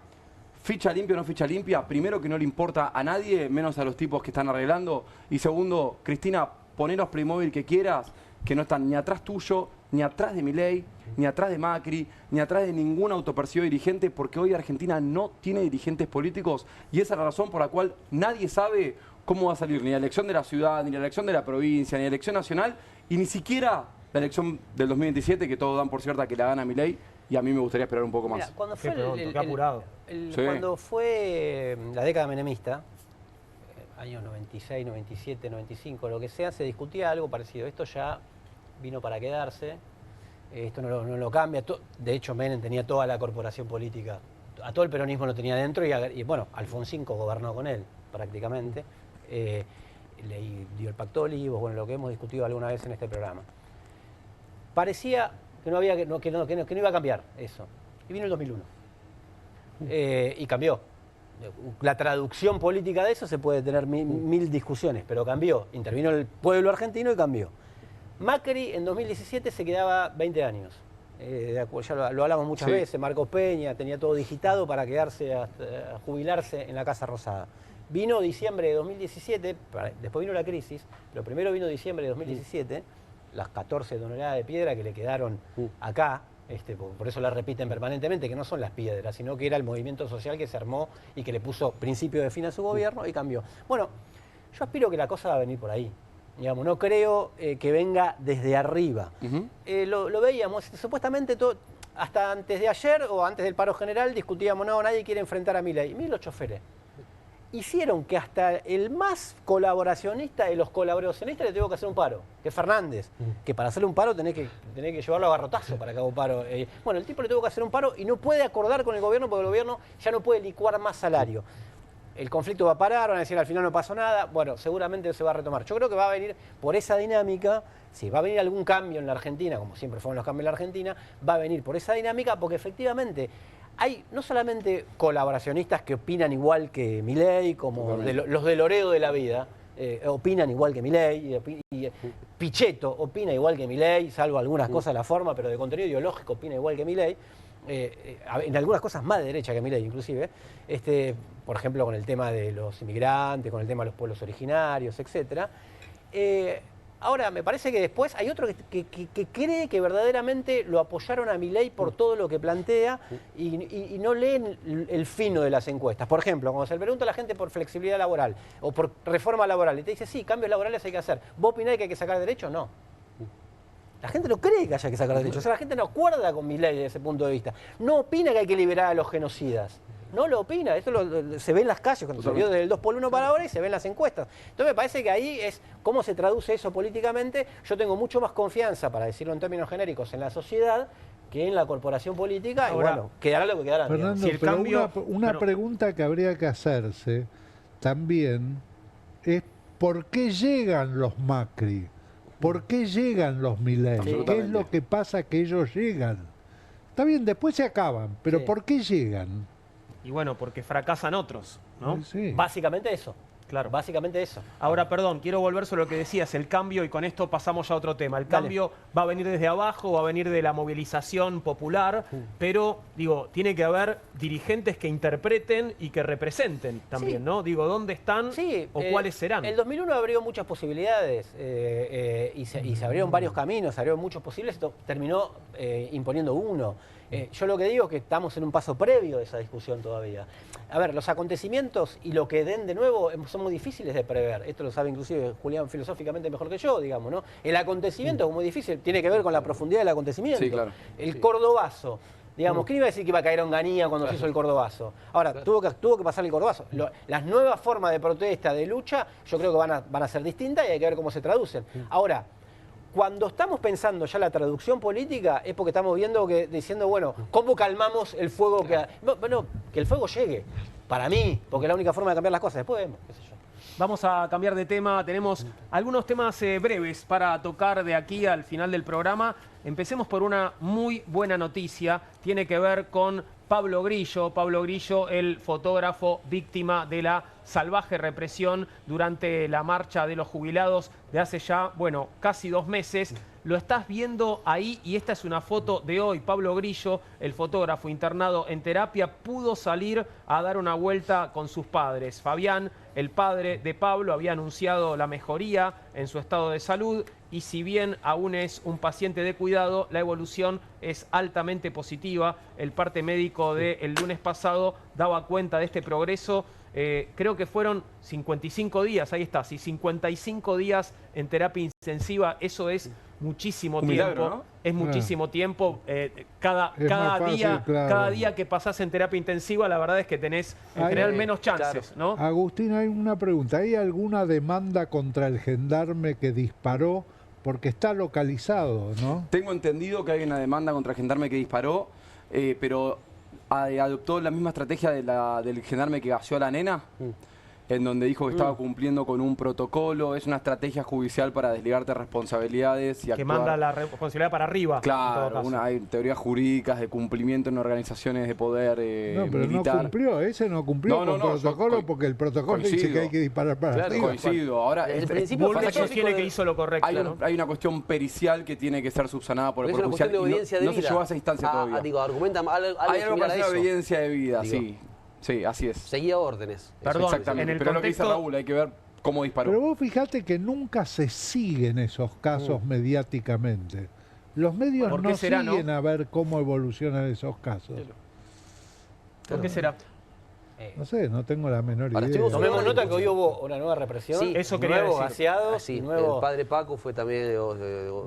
S5: ficha limpia o no ficha limpia, primero que no le importa a nadie, menos a los tipos que están arreglando, y segundo, Cristina, poné los Playmobil que quieras, que no están ni atrás tuyo, ni atrás de Milei, ni atrás de Macri, ni atrás de ningún autopercibido dirigente, porque hoy Argentina no tiene dirigentes políticos y esa es la razón por la cual nadie sabe cómo va a salir ni la elección de la ciudad, ni la elección de la provincia, ni la elección nacional, y ni siquiera la elección del 2027, que todos dan por cierta que la gana Milei, y a mí me gustaría esperar un poco más.
S8: Mira, cuando fue
S5: Sí.
S8: cuando fue la década menemista, años 96, 97, 95, lo que sea, se discutía algo parecido. Esto ya vino para quedarse, esto no lo cambia. De hecho, Menem tenía toda la corporación política, a todo el peronismo lo tenía dentro y bueno, Alfonsín gobernó con él prácticamente. Le dio el Pacto de Olivos, bueno, lo que hemos discutido alguna vez en este programa. Parecía que no iba a cambiar eso. Y vino el 2001. Y cambió. La traducción política de eso se puede tener mil discusiones, pero cambió. Intervino el pueblo argentino y cambió. Macri en 2017 se quedaba 20 años. Ya lo hablamos muchas veces, Marcos Peña tenía todo digitado para quedarse a jubilarse en la Casa Rosada. Vino diciembre de 2017, después vino la crisis, pero primero vino diciembre de 2017, las 14 toneladas de piedra que le quedaron acá, por eso la repiten permanentemente, que no son las piedras, sino que era el movimiento social que se armó y que le puso principio de fin a su gobierno y cambió. Bueno, yo aspiro que la cosa va a venir por ahí. Digamos, no creo que venga desde arriba. Lo veíamos, supuestamente hasta antes de ayer o antes del paro general discutíamos, no, nadie quiere enfrentar a Milei. Miren los choferes. Hicieron que hasta el más colaboracionista de los colaboracionistas le tuvo que hacer un paro, que es Fernández, que para hacerle un paro tenés que llevarlo a garrotazo para que haga un paro. Bueno, el tipo le tuvo que hacer un paro y no puede acordar con el gobierno porque el gobierno ya no puede licuar más salario. El conflicto va a parar, van a decir al final no pasó nada, bueno, seguramente se va a retomar. Yo creo que va a venir por esa dinámica, si va a venir algún cambio en la Argentina, como siempre fueron los cambios en la Argentina, va a venir por esa dinámica porque efectivamente hay no solamente colaboracionistas que opinan igual que Milei, como los de Loredo de la vida, opinan igual que Milei, y Pichetto opina igual que Milei, salvo algunas cosas de la forma, pero de contenido ideológico opina igual que Milei. En algunas cosas más de derecha que Milei inclusive, por ejemplo con el tema de los inmigrantes, con el tema de los pueblos originarios, etc. Ahora, me parece que después hay otro que cree que verdaderamente lo apoyaron a Milei por todo lo que plantea y no leen el fino de las encuestas. Por ejemplo, cuando se le pregunta a la gente por flexibilidad laboral o por reforma laboral y te dice, sí, cambios laborales hay que hacer. ¿Vos opinás que hay que sacar derechos? No. La gente no cree que haya que sacar derechos, o sea, la gente no acuerda con Milei desde ese punto de vista. No opina que hay que liberar a los genocidas. No lo opina, esto se ve en las calles, cuando se vio del 2x1 para ahora y se ve en las encuestas. Entonces me parece que ahí es cómo se traduce eso políticamente. Yo tengo mucho más confianza, para decirlo en términos genéricos, en la sociedad que en la corporación política. Ahora, y bueno, quedará lo que quedará.
S3: Fernando, si el pero cambio, una pregunta que habría que hacerse también es ¿por qué llegan los Macri? ¿Por qué llegan los Milei? ¿Qué es lo que pasa que ellos llegan? Está bien, después se acaban, pero ¿por qué llegan?
S1: Y bueno, porque fracasan otros, ¿no?
S3: Sí.
S8: Básicamente eso.
S1: Claro.
S8: Básicamente eso.
S1: Ahora, perdón, quiero volver sobre lo que decías, el cambio, y con esto pasamos ya a otro tema. El cambio va a venir desde abajo, va a venir de la movilización popular, pero, digo, tiene que haber dirigentes que interpreten y que representen también, ¿no? Digo, ¿dónde están o cuáles serán?
S8: El 2001 abrió muchas posibilidades y se abrieron varios caminos, se abrieron muchos posibles, esto terminó imponiendo uno. Yo lo que digo es que estamos en un paso previo de esa discusión todavía. A ver, los acontecimientos y lo que den de nuevo son muy difíciles de prever. Esto lo sabe inclusive Julián filosóficamente mejor que yo, digamos, ¿no? El acontecimiento es muy difícil, tiene que ver con la profundidad del acontecimiento.
S5: Sí, claro.
S8: El cordobazo. Digamos, ¿quién iba a decir que iba a caer Onganía cuando se hizo el cordobazo? Ahora, tuvo que pasar el cordobazo. Las nuevas formas de protesta, de lucha, yo creo que van a ser distintas y hay que ver cómo se traducen. Ahora, cuando estamos pensando ya la traducción política es porque estamos diciendo, bueno, ¿cómo calmamos el fuego? Bueno, que el fuego llegue, para mí, porque es la única forma de cambiar las cosas. Después vemos, qué sé yo.
S1: Vamos a cambiar de tema, tenemos algunos temas breves para tocar de aquí al final del programa. Empecemos por una muy buena noticia, tiene que ver con Pablo Grillo. Pablo Grillo, el fotógrafo víctima de la salvaje represión durante la marcha de los jubilados de hace ya, bueno, casi 2 meses. Lo estás viendo ahí y esta es una foto de hoy. Pablo Grillo, el fotógrafo internado en terapia, pudo salir a dar una vuelta con sus padres. Fabián, el padre de Pablo, había anunciado la mejoría en su estado de salud y si bien aún es un paciente de cuidado, la evolución es altamente positiva. El parte médico del lunes pasado daba cuenta de este progreso. Creo que fueron 55 días, ahí está, sí, 55 días en terapia intensiva, eso es muchísimo tiempo.
S5: Milagro, ¿no?
S1: Es muchísimo tiempo. Cada día que pasás en terapia intensiva, la verdad es que tenés en general menos chances, ¿no?
S3: Agustín, hay una pregunta. ¿Hay alguna demanda contra el gendarme que disparó? Porque está localizado, ¿no?
S5: Tengo entendido que hay una demanda contra el gendarme que disparó, pero adoptó la misma estrategia del gendarme que gaseó a la nena, en donde dijo que estaba cumpliendo con un protocolo. Es una estrategia judicial para desligarte responsabilidades y
S1: que
S5: actuar.
S1: manda la responsabilidad para arriba.
S5: Claro, hay teorías jurídicas de cumplimiento en organizaciones de poder
S3: no, pero
S5: militar.
S3: no cumplió, ese no cumplió con protocolo porque el protocolo dice que hay que disparar para arriba.
S5: Coincido. Ahora,
S2: el principio
S1: tiene que hizo lo correcto.
S5: Hay una cuestión pericial que tiene que ser subsanada por el Poder Judicial.
S2: No
S5: se llegó a esa instancia todavía.
S2: Digo, argumenta algo
S5: hay algo
S2: similar
S5: para
S2: a
S5: una
S2: eso.
S5: evidencia de vida, sí. Sí, así es.
S2: Seguía órdenes.
S1: Perdón,
S5: exactamente.
S1: en el
S5: pero
S1: contexto...
S5: lo que dice Raúl, hay que ver cómo disparó.
S3: Pero vos fijate que nunca se siguen esos casos mediáticamente. Los medios no siguen a ver cómo evolucionan esos casos.
S1: ¿Por qué será?
S3: No sé, no tengo la menor idea.
S8: Tomemos nota que hoy hubo una nueva represión,
S2: Sí,
S1: eso quería
S8: nuevos
S1: decir.
S8: gaseados,
S2: El
S8: nuevos...
S2: padre Paco fue también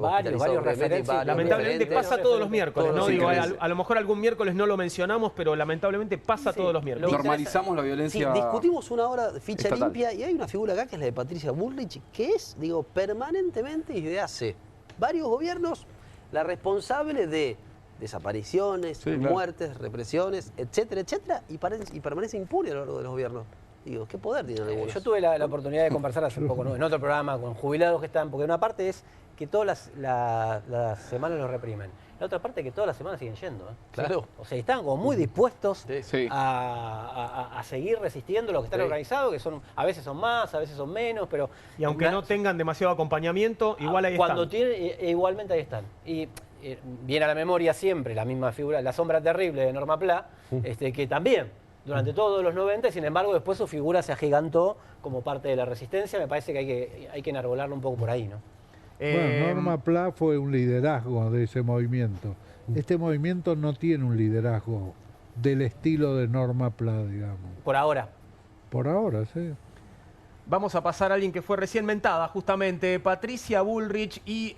S8: varios referentes.
S1: Lamentablemente pasa todos los miércoles, ¿no? Digo,
S5: miércoles.
S1: a lo mejor algún miércoles no lo mencionamos, pero lamentablemente pasa todos los miércoles.
S5: Normalizamos la violencia.
S2: Sí, discutimos una hora de ficha
S5: estatal.
S2: limpia y hay una figura acá que es la de Patricia Bullrich, que es, digo, permanentemente y desde hace varios gobiernos la responsable de desapariciones, muertes, represiones, etcétera, etcétera, y permanece impune a lo largo de los gobiernos. Digo, ¿qué poder tienen algunos?
S8: Yo tuve la oportunidad de conversar hace poco, ¿no? En otro programa con jubilados que están, porque una parte es que todas las semanas los reprimen. La otra parte es que todas las semanas siguen yendo.
S2: Claro.
S8: O sea, están como muy dispuestos
S5: Sí.
S8: a seguir resistiendo los que están organizados, que son a veces son más, a veces son menos, pero...
S1: Y aunque no tengan demasiado acompañamiento, igual ahí
S8: cuando
S1: están.
S8: tienen, igualmente ahí están. Y viene a la memoria siempre la misma figura, La sombra terrible de Norma Pla, que también durante todos los 90, y sin embargo después su figura se agigantó como parte de la resistencia. Me parece que hay que enarbolarlo un poco por ahí, ¿no?
S3: Bueno, Norma Pla fue un liderazgo de ese movimiento. Este movimiento no tiene un liderazgo del estilo de Norma Pla, digamos.
S8: Por ahora.
S3: Por ahora, sí.
S1: Vamos a pasar a alguien que fue recién mentada, justamente, Patricia Bullrich, y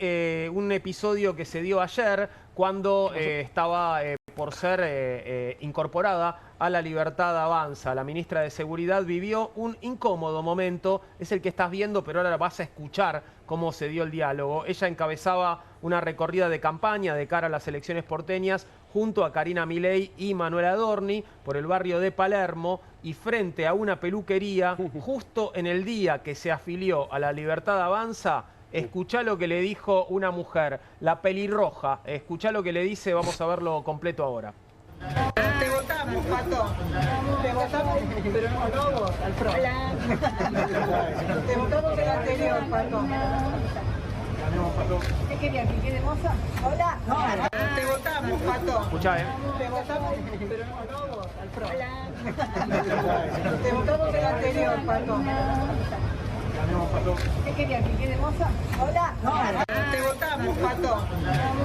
S1: un episodio que se dio ayer cuando estaba por ser incorporada a La Libertad Avanza. La ministra de Seguridad vivió un incómodo momento, es el que estás viendo, pero ahora vas a escuchar cómo se dio el diálogo. Ella encabezaba una recorrida de campaña de cara a las elecciones porteñas junto a Karina Milei y Manuel Adorni por el barrio de Palermo y frente a una peluquería, justo en el día que se afilió a La Libertad Avanza. Escuchá lo que le dijo una mujer, la pelirroja. Escuchá lo que le dice, vamos a verlo completo ahora.
S14: Te votamos, Pato. Te votamos, pero no vos, al PRO. Te votamos el anterior, Pato. ¿Qué quería? ¿Que quede moza? Hola. Te votamos, Pato.
S1: Escuchá,
S14: Te votamos, pero no vos, al PRO. Te votamos el anterior, Pato. ¿Qué quería? ¿Que quede moza? Hola. Te votamos, Pato.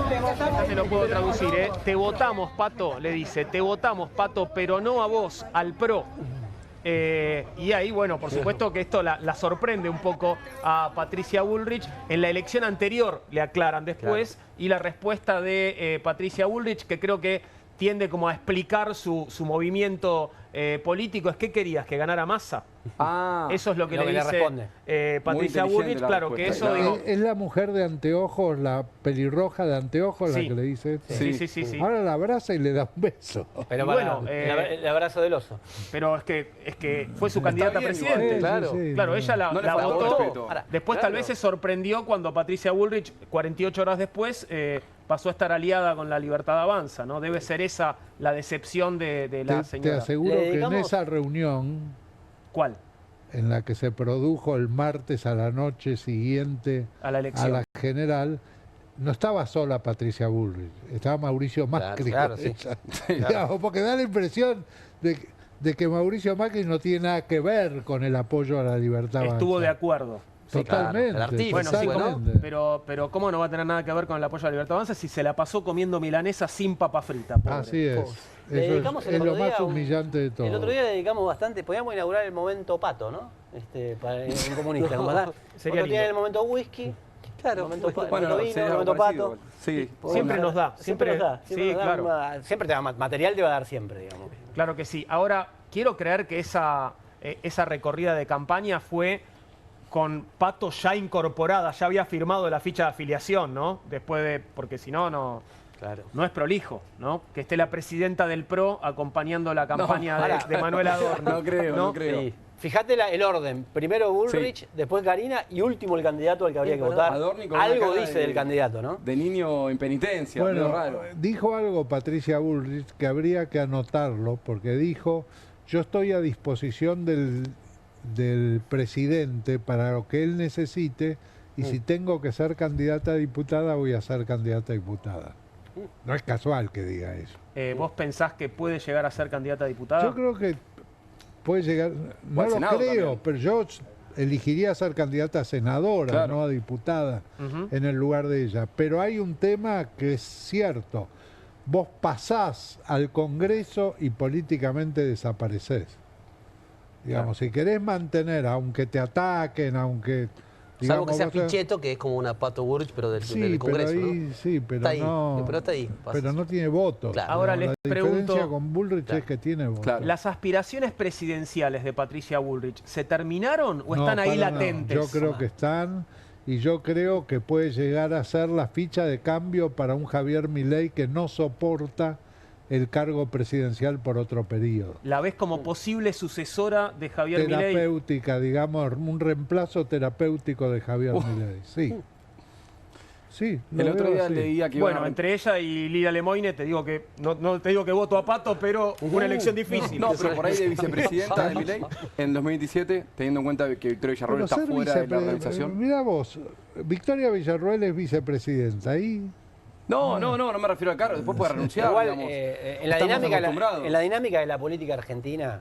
S14: Te votamos.
S1: Ya se lo puedo traducir, ¿eh? Te votamos, Pato, le dice. Te votamos, Pato, pero no a vos, al PRO. Y ahí, bueno, por supuesto que esto la sorprende un poco a Patricia Bullrich. En la elección anterior le aclaran después, y la respuesta de Patricia Bullrich, que creo que tiende como a explicar su movimiento político, es: ¿qué querías? ¿Que ganara Massa? Eso es lo que le dice
S8: responde.
S1: Patricia Bullrich, claro, que eso digo...
S3: Es la mujer de anteojos, la pelirroja de anteojos, la que le dice esto.
S1: Sí.
S3: Ahora la abraza y le da un beso.
S8: Pero bueno, el abrazo del oso.
S1: Pero es que fue su candidata a presidente. Claro, ella la votó. Después tal vez se sorprendió cuando Patricia Bullrich, 48 horas después, pasó a estar aliada con la Libertad Avanza, ¿no? Debe ser esa la decepción de la señora.
S3: Te aseguro que en esa reunión...
S1: ¿Cuál?
S3: En la que se produjo el martes a la noche siguiente
S1: a la elección.
S3: A la general, no estaba sola Patricia Bullrich, estaba Mauricio Macri. Digamos, porque da la impresión de que Mauricio Macri no tiene nada que ver con el apoyo a la Libertad Avanza.
S1: Estuvo de acuerdo.
S3: Totalmente.
S1: Bueno, sí, pero ¿cómo no va a tener nada que ver con el apoyo a la Libertad Avanza si se la pasó comiendo milanesa sin papa frita? Pobre.
S3: Así es. Eso es lo más humillante de todo.
S8: El otro día le dedicamos bastante, podíamos inaugurar el momento pato, ¿no? En comunista. Sería el momento whisky. Claro, el momento vino, el momento pato.
S1: Sí, siempre nos da. Siempre
S8: te da material, te va a dar siempre, digamos.
S1: Claro que sí. Ahora, quiero creer que esa recorrida de campaña fue con Pato ya incorporada, ya había firmado la ficha de afiliación, ¿no? Después de, porque si no, no es prolijo, ¿no? Que esté la presidenta del PRO acompañando la campaña de Manuel Adorno.
S5: No creo.
S8: Sí. Fíjate el orden. Primero Bullrich, después Karina y último el candidato al que habría que votar. Algo dice del candidato, ¿no?
S5: De niño en penitencia.
S3: Bueno,
S5: raro.
S3: Dijo algo Patricia Bullrich que habría que anotarlo, porque dijo, yo estoy a disposición del presidente para lo que él necesite y si tengo que ser candidata a diputada, voy a ser candidata a diputada. No es casual que diga eso.
S1: ¿Vos pensás que puede llegar a ser candidata a diputada?
S3: Yo creo que puede llegar, no lo creo, también. Pero yo elegiría ser candidata a senadora, no a diputada, en el lugar de ella. Pero hay un tema que es cierto. Vos pasás al Congreso y políticamente desaparecés. Digamos, si querés mantener, aunque te ataquen, aunque...
S2: Salvo que sea Pichetto, que es como una Pato Bullrich, pero del Congreso,
S3: pero ahí,
S2: ¿no?
S3: Sí, pero
S2: está ahí,
S3: no...
S2: Pero está ahí.
S3: Pero no tiene votos.
S2: Claro.
S1: Ahora les pregunto...
S3: La diferencia con Bullrich es que tiene votos.
S1: Claro. ¿Las aspiraciones presidenciales de Patricia Bullrich se terminaron o están ahí latentes?
S3: Yo creo que están... Y yo creo que puede llegar a ser la ficha de cambio para un Javier Milei que no soporta el cargo presidencial por otro periodo.
S1: ¿La ves como posible sucesora de Javier Milei?
S3: Terapéutica, digamos, un reemplazo terapéutico de Javier Milei, sí. Sí,
S5: el otro día leía que
S1: bueno, entre ella y Lila Lemoine te digo que no te digo que voto a Pato, pero una elección difícil.
S5: No, pero por ahí de vicepresidenta de Milei en 2017, teniendo en cuenta que Victoria Villarroel está fuera de la organización.
S3: Mirá vos, Victoria Villarroel es vicepresidenta ahí.
S5: No me refiero al cargo, después puede renunciar.
S8: Igual, en la dinámica de la política argentina,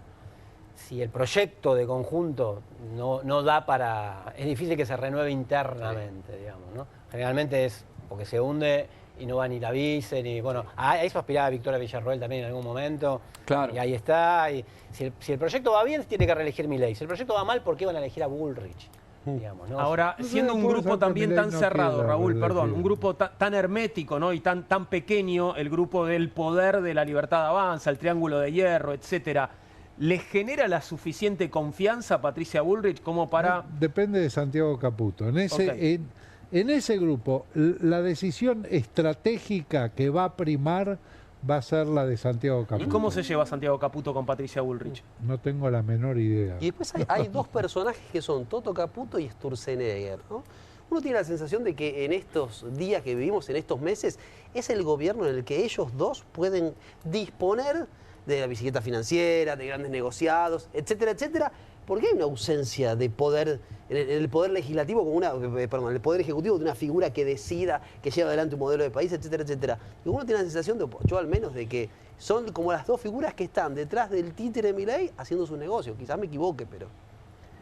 S8: si el proyecto de conjunto no da para... Es difícil que se renueve internamente, digamos, ¿no? Generalmente es porque se hunde y no va ni la vice, ni... Bueno, a eso aspiraba Victoria Villarroel también en algún momento.
S5: Claro.
S8: Y ahí está. Y si el proyecto va bien, tiene que reelegir Milei. Si el proyecto va mal, ¿por qué van a elegir a Bullrich? Digamos, ¿no?
S1: Ahora, siendo un grupo también tan cerrado, Raúl, perdón, un grupo tan hermético, ¿no? Y tan pequeño, el grupo del poder de la Libertad Avanza, el Triángulo de Hierro, etcétera, ¿le genera la suficiente confianza a Patricia Bullrich como para...?
S3: Depende de Santiago Caputo. En ese grupo, la decisión estratégica que va a primar va a ser la de Santiago Caputo.
S1: ¿Y cómo se lleva Santiago Caputo con Patricia Bullrich?
S3: No tengo la menor idea.
S2: Y después hay dos personajes que son Toto Caputo y Sturzenegger, ¿no? Uno tiene la sensación de que en estos días que vivimos, en estos meses, es el gobierno en el que ellos dos pueden disponer de la bicicleta financiera, de grandes negociados, etcétera, etcétera, porque hay una ausencia de poder, en el poder legislativo, en el poder ejecutivo, de una figura que decida, que lleva adelante un modelo de país, etcétera, etcétera. Y uno tiene la sensación, yo al menos, de que son como las dos figuras que están detrás del títere de Milei haciendo su negocio. Quizás me equivoque, pero...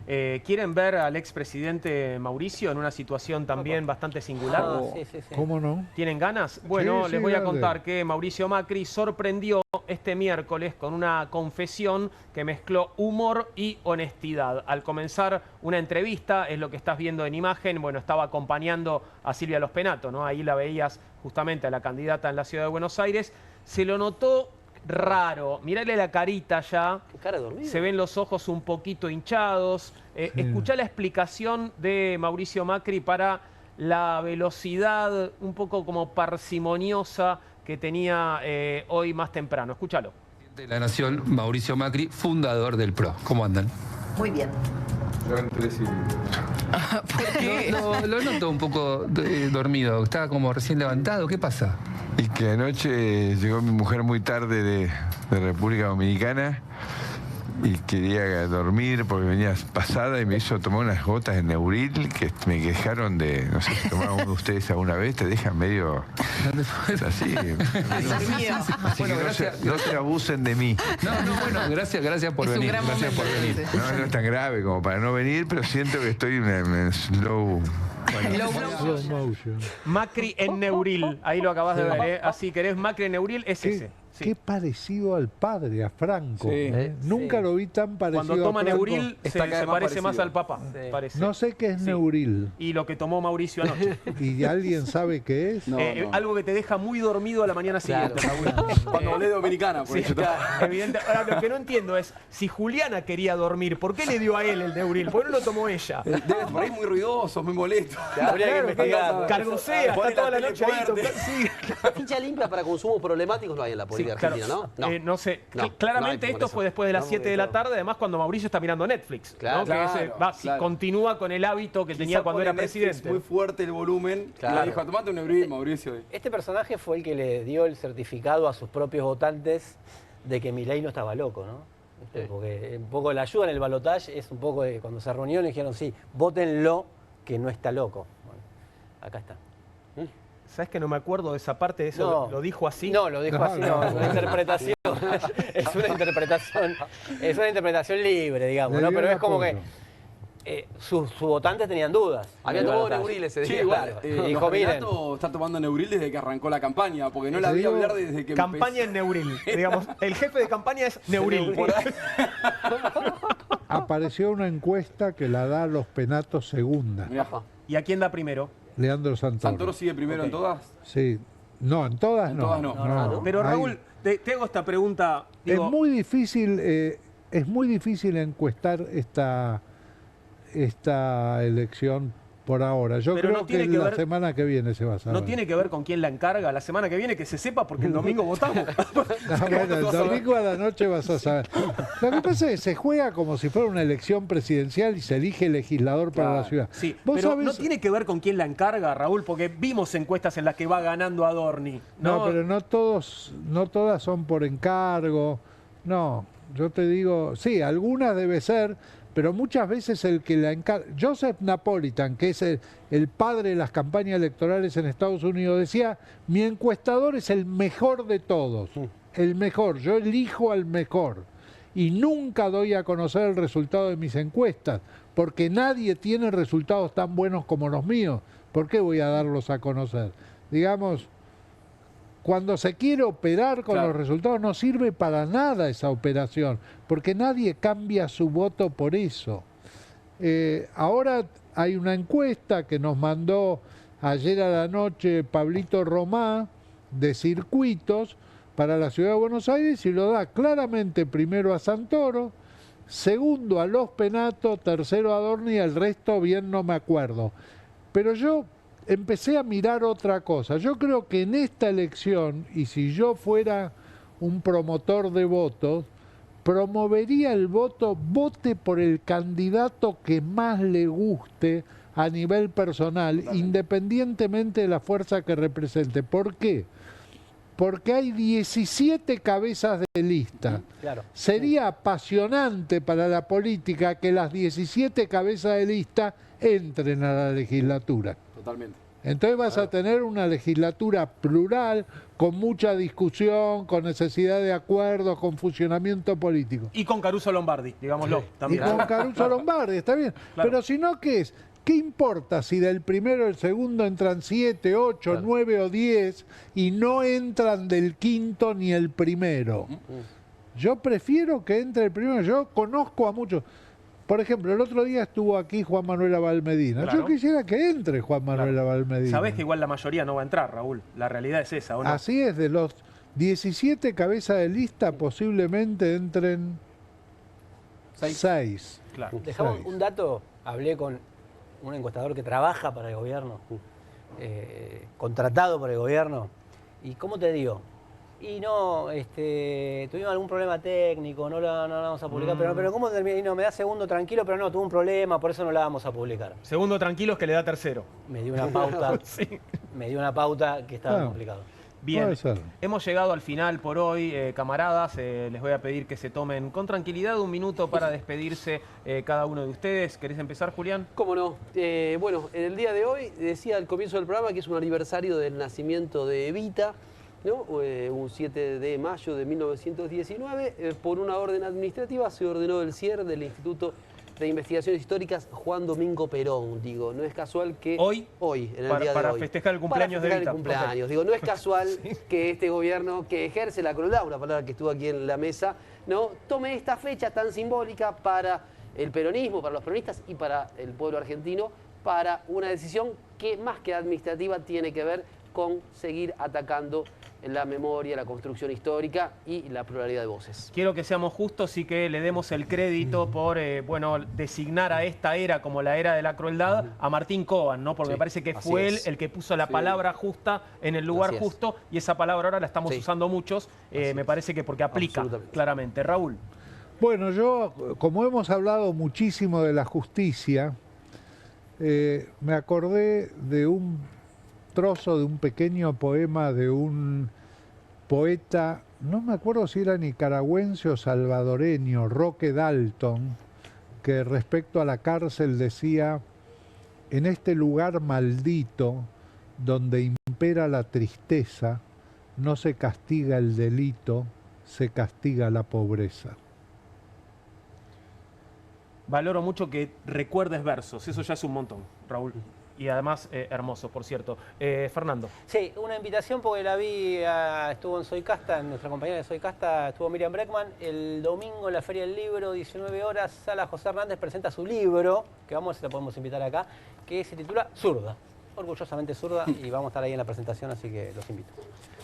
S1: ¿Quieren ver al expresidente Mauricio en una situación también bastante singular?
S8: Sí.
S3: ¿Cómo no?
S1: ¿Tienen ganas? Bueno,
S3: Sí,
S1: les voy a
S3: dale.
S1: contar que Mauricio Macri sorprendió este miércoles con una confesión que mezcló humor y honestidad. Al comenzar una entrevista, es lo que estás viendo en imagen, bueno, estaba acompañando a Silvia Lospenato, ¿no? Ahí la veías justamente a la candidata en la ciudad de Buenos Aires. Se lo notó raro. Mirale la carita ya.
S2: ¿Qué cara de dormido?
S1: Se ven los ojos un poquito hinchados. Escuchá la explicación de Mauricio Macri para la velocidad un poco como parsimoniosa que tenía hoy más temprano. Escúchalo.
S15: De la Nación, Mauricio Macri, fundador del PRO. ¿Cómo andan?
S14: Muy bien.
S15: ¿Por qué? Lo noto un poco dormido. Estaba como recién levantado. ¿Qué pasa?
S16: Y que anoche llegó mi mujer muy tarde de República Dominicana y quería dormir porque venía pasada y me hizo tomar unas gotas de Neuril que me quejaron de, no sé si tomaron uno de ustedes alguna vez, te dejan medio así. Así que no se abusen de mí.
S15: No, bueno, gracias por venir. Gracias por venir.
S16: No es tan grave como para no venir, pero siento que estoy en slow.
S3: Slow motion.
S1: Macri en Neuril. Ahí lo acabas de ver, ¿eh? Así querés Macri en Neuril, es ese. Sí.
S3: Qué parecido al padre, a Franco.
S5: Sí.
S3: Nunca lo vi tan parecido.
S1: Cuando toma
S3: a Franco.
S1: Neuril se parece más al Papa. Parece.
S3: No sé qué es Neuril.
S1: Y lo que tomó Mauricio anoche.
S3: ¿Y alguien sabe qué es?
S5: No.
S1: Algo que te deja muy dormido a la mañana siguiente, Raúl.
S5: Cuando volé de Dominicana, por eso.
S1: Evidente. Ahora, lo que no entiendo es, si Juliana quería dormir, ¿por qué le dio a él el Neuril? ¿Por qué no lo tomó ella?
S5: Debe por ahí muy ruidoso, muy molesto.
S1: Cargosea, está toda la noche ahí.
S2: Ficha limpia para consumos problemáticos no hay en la política argentina, ¿no?
S1: No sé. Claramente
S2: no
S1: esto fue después de las 7 de la tarde, además cuando Mauricio está mirando Netflix.
S2: Claro,
S1: Si continúa con el hábito que tenía cuando era presidente.
S5: Muy fuerte el volumen.
S2: Claro.
S5: Le dijo, tomate un Neuril, Mauricio.
S8: Este personaje fue el que le dio el certificado a sus propios votantes de que Milei no estaba loco, ¿no? Porque un poco la ayuda en el balotaje es un poco de cuando se reunieron y dijeron, sí, vótenlo que no está loco. Bueno, acá está.
S1: ¿Sabes que no me acuerdo de esa parte? ¿Eso lo dijo así?
S8: No, lo dijo así, no, es una interpretación. Es una interpretación libre, digamos, ¿no? Pero es como que sus votantes tenían dudas.
S2: Había tomado Neuril ese día.
S8: Sí, claro. Dijo, miren.
S5: Está tomando Neuril desde que arrancó la campaña, porque no la vi hablar desde que
S1: campaña en Neuril. Digamos, el jefe de campaña es Neuril.
S3: Apareció una encuesta que la da Los Penatos segunda.
S1: ¿Y a quién da primero?
S3: Leandro Santoro.
S5: ¿Santoro sigue primero en todas?
S3: Sí. No, en todas
S5: en
S3: no.
S5: Todas no.
S1: Pero Raúl, te hago esta pregunta. Digo,
S3: es muy difícil encuestar esta elección por ahora. Yo creo que la semana que viene se va a saber.
S1: No tiene que ver con quién la encarga. La semana que viene que se sepa porque el domingo votamos.
S3: Bueno, el domingo a la noche vas a saber. Lo que pasa es que se juega como si fuera una elección presidencial y se elige legislador para la ciudad.
S1: Sí, pero no tiene que ver con quién la encarga, Raúl, porque vimos encuestas en las que va ganando Adorni.
S3: No, pero no todas son por encargo. No, yo te digo, sí, algunas debe ser, pero muchas veces el que la encarga... Joseph Napolitan, que es el padre de las campañas electorales en Estados Unidos, decía, mi encuestador es el mejor de todos, el mejor, yo elijo al mejor y nunca doy a conocer el resultado de mis encuestas, porque nadie tiene resultados tan buenos como los míos. ¿Por qué voy a darlos a conocer? Digamos, cuando se quiere operar con los resultados no sirve para nada esa operación, porque nadie cambia su voto por eso. Ahora hay una encuesta que nos mandó ayer a la noche Pablito Romá de Circuitos para la Ciudad de Buenos Aires y lo da claramente primero a Santoro, segundo a Los Penato, tercero a Adorni y el resto bien no me acuerdo. Pero yo empecé a mirar otra cosa. Yo creo que en esta elección, y si yo fuera un promotor de votos, promovería el voto, vote por el candidato que más le guste a nivel personal, independientemente de la fuerza que represente. ¿Por qué? Porque hay 17 cabezas de lista.
S8: Claro.
S3: Sería apasionante para la política que las 17 cabezas de lista entren a la legislatura.
S5: Totalmente.
S3: Entonces vas a tener una legislatura plural, con mucha discusión, con necesidad de acuerdos, con funcionamiento político.
S1: Y con Caruso Lombardi, digámoslo. También.
S3: Y con Caruso Lombardi, está bien.
S1: Claro.
S3: Pero si no, ¿qué es? ¿Qué importa si del primero al segundo entran 7, 8, 9 o 10 y no entran del quinto ni el primero? Yo prefiero que entre el primero. Yo conozco a muchos. Por ejemplo, el otro día estuvo aquí Juan Manuel Abal Medina.
S1: Claro.
S3: Yo quisiera que entre Juan Manuel Abal Medina.
S1: Sabés que igual la mayoría no va a entrar, Raúl. La realidad es esa, ¿o no?
S3: Así es, de 17 cabezas de lista, posiblemente entren 6.
S1: Claro.
S8: Dejamos un dato, hablé con un encuestador que trabaja para el gobierno, contratado por el gobierno, y ¿cómo te digo? Y no, tuvimos algún problema técnico, no la vamos a publicar, pero ¿cómo termina? Y no, me da segundo tranquilo, pero no, tuvo un problema, por eso no la vamos a publicar.
S1: Segundo tranquilo es que le da tercero.
S8: Me dio una pauta,
S1: Sí.
S8: me dio una pauta que estaba complicado.
S1: Bien, hemos llegado al final por hoy, camaradas. Les voy a pedir que se tomen con tranquilidad un minuto para despedirse cada uno de ustedes. ¿Querés empezar, Julián?
S2: ¿Cómo no? Bueno, en el día de hoy, decía al comienzo del programa que es un aniversario del nacimiento de Evita, ¿no? Un 7 de mayo de 1919. Por una orden administrativa se ordenó el cierre del Instituto de Investigaciones Históricas Juan Domingo Perón. Digo, no es casual que
S1: hoy
S2: en el día de hoy,
S1: para festejar el cumpleaños de Evita.
S2: el cumpleaños. Digo, no es casual que este gobierno que ejerce la crueldad, una palabra que estuvo aquí en la mesa, ¿no? Tome esta fecha tan simbólica para el peronismo, para los peronistas y para el pueblo argentino, para una decisión que más que administrativa tiene que ver con seguir atacando la memoria, la construcción histórica y la pluralidad de voces.
S1: Quiero que seamos justos y que le demos el crédito por designar a esta era como la era de la crueldad a Martín Coban, ¿no? Porque me parece que fue él el que puso la palabra justa en el lugar justo, y esa palabra ahora la estamos usando muchos. Me parece que porque aplica claramente. Raúl.
S3: Bueno, yo, como hemos hablado muchísimo de la justicia, me acordé de un trozo de un pequeño poema de un poeta, no me acuerdo si era nicaragüense o salvadoreño, Roque Dalton, que respecto a la cárcel decía: en este lugar maldito, donde impera la tristeza, no se castiga el delito, se castiga la pobreza.
S1: Valoro mucho que recuerdes versos, eso ya es un montón, Raúl. Y además, hermoso, por cierto. Fernando.
S8: Sí, una invitación porque la vi, estuvo en Soy Casta, nuestra compañera de Soy Casta, estuvo Miriam Breckman. El domingo en la Feria del Libro, 19 horas, Sala José Hernández presenta su libro, que la podemos invitar acá, que se titula Zurda. Orgullosamente zurda, y vamos a estar ahí en la presentación, así que los invito.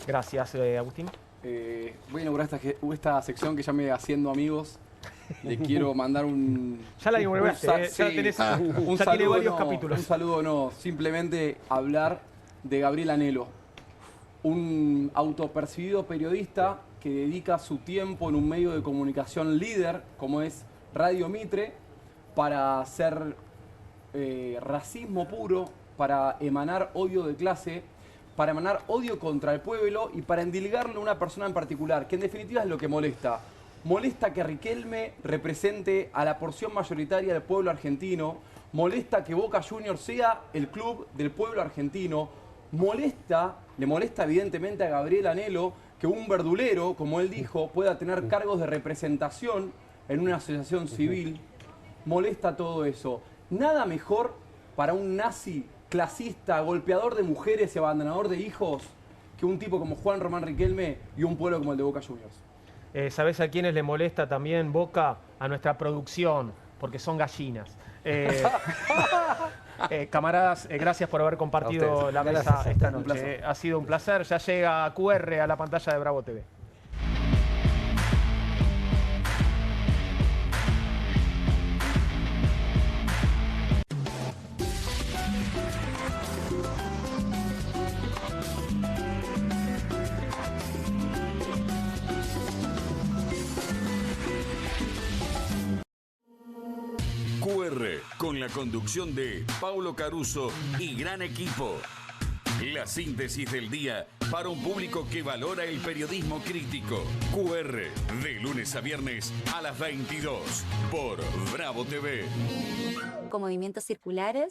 S1: Gracias, Agustín.
S5: Voy a inaugurar esta sección que llame Haciendo Amigos. Le quiero mandar un...
S1: Ya la inauguraste, ya tiene varios capítulos.
S5: Un saludo, no, simplemente hablar de Gabriel Anelo, un autopercibido periodista que dedica su tiempo en un medio de comunicación líder, como es Radio Mitre, para hacer racismo puro, para emanar odio de clase, para emanar odio contra el pueblo y para endilgarle a una persona en particular, que en definitiva es lo que molesta. Molesta que Riquelme represente a la porción mayoritaria del pueblo argentino, molesta que Boca Juniors sea el club del pueblo argentino, le molesta evidentemente a Gabriel Anelo que un verdulero, como él dijo, pueda tener cargos de representación en una asociación civil, molesta todo eso. Nada mejor para un nazi clasista, golpeador de mujeres y abandonador de hijos, que un tipo como Juan Román Riquelme y un pueblo como el de Boca Juniors.
S1: ¿Sabés a quiénes le molesta también Boca? A nuestra producción, porque son gallinas. Camaradas, gracias por haber compartido la mesa esta noche. Ha sido un placer. Ya llega QR a la pantalla de Bravo TV.
S17: QR, con la conducción de Paulo Caruso y gran equipo. La síntesis del día para un público que valora el periodismo crítico. QR, de lunes a viernes a las 22 por Bravo TV.
S6: Con movimientos circulares.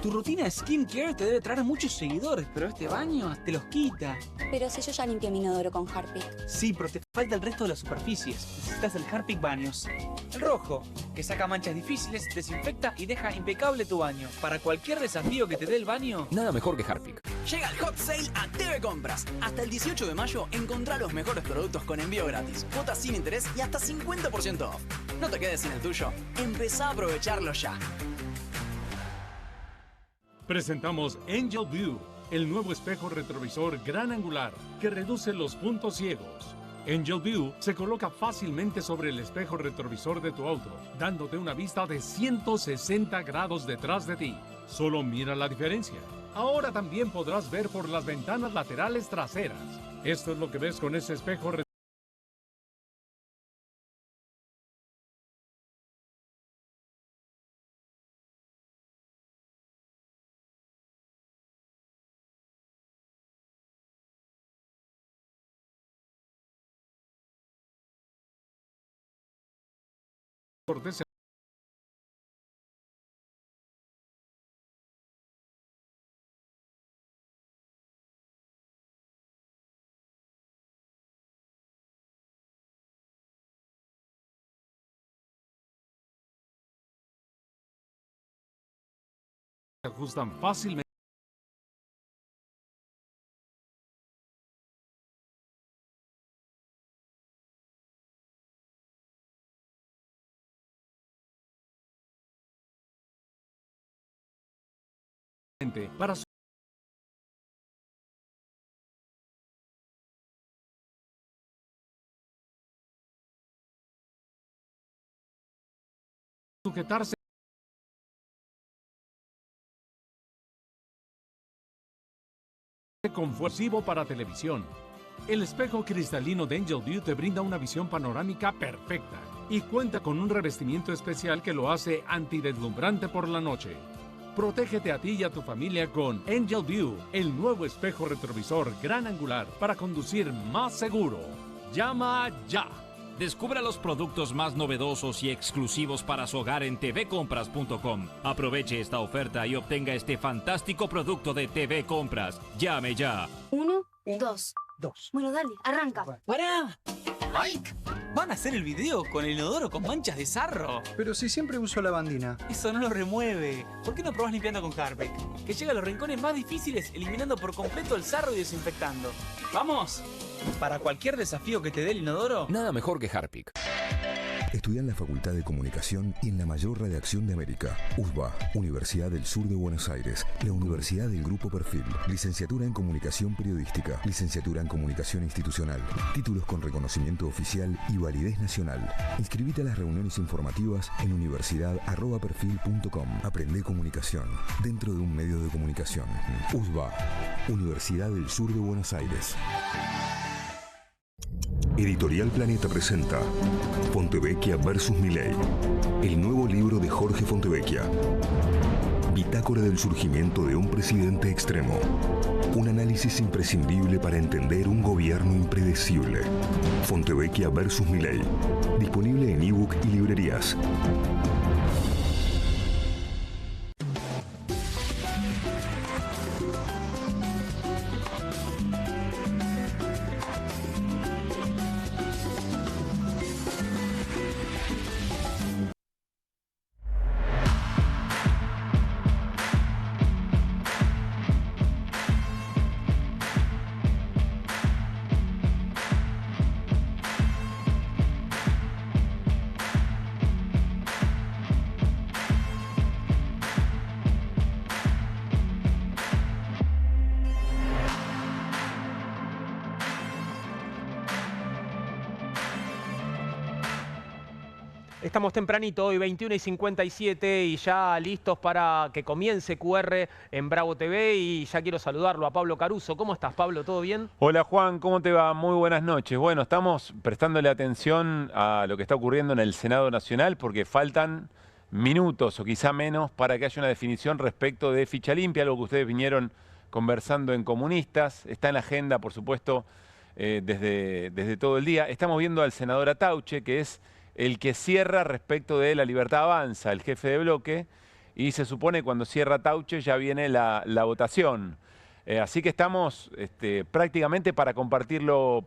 S7: Tu rutina de skincare te debe traer muchos seguidores, pero este baño te los quita.
S6: Pero si yo ya limpié mi inodoro con Harpic.
S7: Sí, pero te falta el resto de las superficies. Necesitas el Harpic Baños. El rojo, que saca manchas difíciles, desinfecta y deja impecable tu baño. Para cualquier desafío que te dé el baño,
S18: nada mejor que Harpic.
S19: Llega el Hot Sale a TV Compras. Hasta el 18 de mayo encontrá los mejores productos con envío gratis, cuotas sin interés y hasta 50% off. No te quedes sin el tuyo. Empezá a aprovecharlo ya.
S20: Presentamos Angel View,
S18: el nuevo espejo retrovisor gran angular que reduce los puntos ciegos. Angel View se coloca fácilmente sobre el espejo retrovisor de tu auto, dándote una vista de 160 grados detrás de ti. Solo mira la diferencia. Ahora también podrás ver por las ventanas laterales traseras. Esto es lo que ves con ese espejo retrovisor. Se ajustan fácilmente. Para sujetarse confusivo para televisión. El espejo cristalino de Angel View te brinda una visión panorámica perfecta y cuenta con un revestimiento especial que lo hace antideslumbrante por la noche. Protégete a ti y a tu familia con Angel View, el nuevo espejo retrovisor gran angular para conducir más seguro. Llama ya.
S20: Descubra los productos más novedosos y exclusivos para su hogar en tvcompras.com. Aproveche esta oferta y obtenga este fantástico producto de TV Compras. Llame ya.
S21: 1, 2. Bueno, dale, arranca.
S7: ¡Pará! ¡Mike! ¿Van a hacer el video con el inodoro con manchas de sarro?
S22: Pero si siempre uso lavandina.
S7: Eso no lo remueve. ¿Por qué no probás limpiando con Harpic? Que llega a los rincones más difíciles eliminando por completo el sarro y desinfectando. ¡Vamos! Para cualquier desafío que te dé el inodoro,
S23: nada mejor que Harpic.
S9: Estudia en la Facultad de Comunicación y en la mayor redacción de América. USBA, Universidad del Sur de Buenos Aires. La Universidad del Grupo Perfil. Licenciatura en Comunicación Periodística. Licenciatura en Comunicación Institucional. Títulos con reconocimiento oficial y validez nacional. Inscribite a las reuniones informativas en universidad@perfil.com. Aprende comunicación dentro de un medio de comunicación. USBA, Universidad del Sur de Buenos Aires. Editorial Planeta presenta Fontevecchia vs. Milei, el nuevo libro de Jorge Fontevecchia. Bitácora del surgimiento de un presidente extremo. Un análisis imprescindible para entender un gobierno impredecible. Fontevecchia vs. Milei. Disponible en ebook y librerías.
S1: Estamos tempranito, hoy 21:57 y ya listos para que comience QR en Bravo TV y ya quiero saludarlo a Pablo Caruso. ¿Cómo estás, Pablo? ¿Todo bien?
S24: Hola, Juan. ¿Cómo te va? Muy buenas noches. Bueno, estamos prestándole atención a lo que está ocurriendo en el Senado Nacional porque faltan minutos o quizá menos para que haya una definición respecto de ficha limpia, algo que ustedes vinieron conversando en Comunistas. Está en la agenda, por supuesto, desde todo el día. Estamos viendo al senador Atauche, que es el que cierra respecto de La Libertad Avanza, el jefe de bloque, y se supone que cuando cierra Tauche ya viene la votación. Así que estamos prácticamente para compartirlo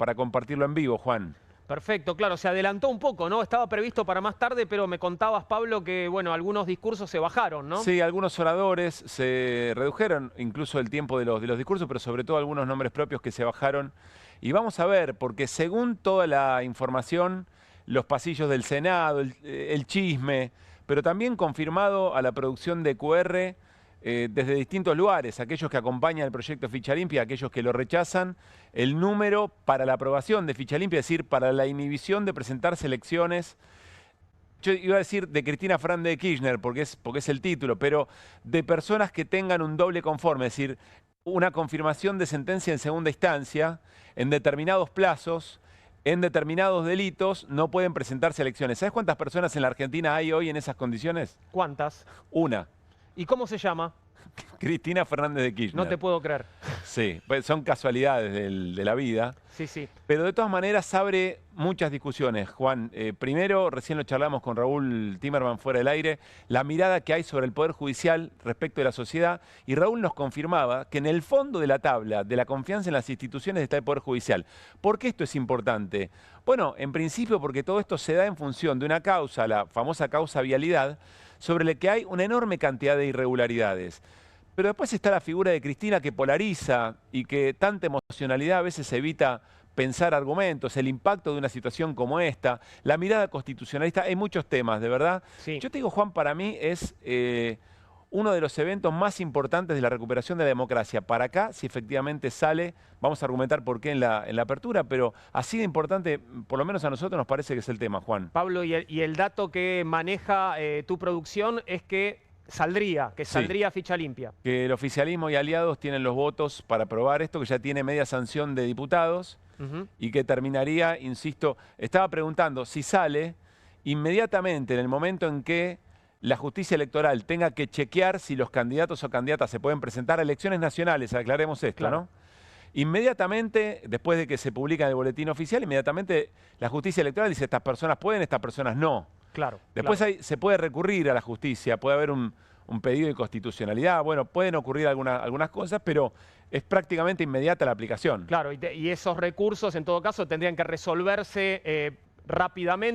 S24: en vivo, Juan.
S1: Perfecto, claro, se adelantó un poco, ¿no? Estaba previsto para más tarde, pero me contabas, Pablo, que bueno, algunos discursos se bajaron, ¿no?
S24: Sí, algunos oradores se redujeron, incluso el tiempo de los discursos, pero sobre todo algunos nombres propios que se bajaron. Y vamos a ver, porque según toda la información, los pasillos del Senado, el chisme, pero también confirmado a la producción de QR, desde distintos lugares, aquellos que acompañan el proyecto Ficha Limpia, aquellos que lo rechazan, el número para la aprobación de Ficha Limpia, es decir, para la inhibición de presentarse elecciones. Yo iba a decir de Cristina Fernández de Kirchner, porque es el título, pero de personas que tengan un doble conforme, es decir, una confirmación de sentencia en segunda instancia, en determinados plazos, en determinados delitos, no pueden presentarse elecciones. ¿Sabes cuántas personas en la Argentina hay hoy en esas condiciones?
S1: ¿Cuántas?
S24: Una.
S1: ¿Y cómo se llama?
S24: Cristina Fernández de Kirchner.
S1: No te puedo creer.
S24: Sí, pues son casualidades de la vida.
S1: Sí, sí.
S24: Pero de todas maneras abre muchas discusiones, Juan. Primero, recién lo charlamos con Raúl Timerman fuera del aire, la mirada que hay sobre el Poder Judicial respecto de la sociedad. Y Raúl nos confirmaba que en el fondo de la tabla de la confianza en las instituciones está el Poder Judicial. ¿Por qué esto es importante? Bueno, en principio porque todo esto se da en función de una causa, la famosa causa vialidad, sobre la que hay una enorme cantidad de irregularidades. Pero después está la figura de Cristina que polariza y que tanta emocionalidad a veces evita pensar argumentos, el impacto de una situación como esta, la mirada constitucionalista, hay muchos temas, de verdad.
S1: Sí.
S24: Yo te digo, Juan, para mí es uno de los eventos más importantes de la recuperación de la democracia. Para acá, si efectivamente sale, vamos a argumentar por qué en la apertura, pero así de importante, por lo menos a nosotros nos parece que es el tema, Juan.
S1: Pablo, y el dato que maneja tu producción es que saldría Ficha Limpia.
S24: Que el oficialismo y aliados tienen los votos para aprobar esto, que ya tiene media sanción de diputados y que terminaría, insisto, estaba preguntando si sale inmediatamente en el momento en que la justicia electoral tenga que chequear si los candidatos o candidatas se pueden presentar a elecciones nacionales, aclaremos esto,
S1: Claro.
S24: ¿no? Inmediatamente, después de que se publica en el boletín oficial, inmediatamente la justicia electoral dice estas personas pueden, estas personas no.
S1: Claro.
S24: Después
S1: claro.
S24: se puede recurrir a la justicia, puede haber un pedido de constitucionalidad, bueno, pueden ocurrir algunas cosas, pero es prácticamente inmediata la aplicación.
S1: Claro, y esos recursos en todo caso tendrían que resolverse rápidamente.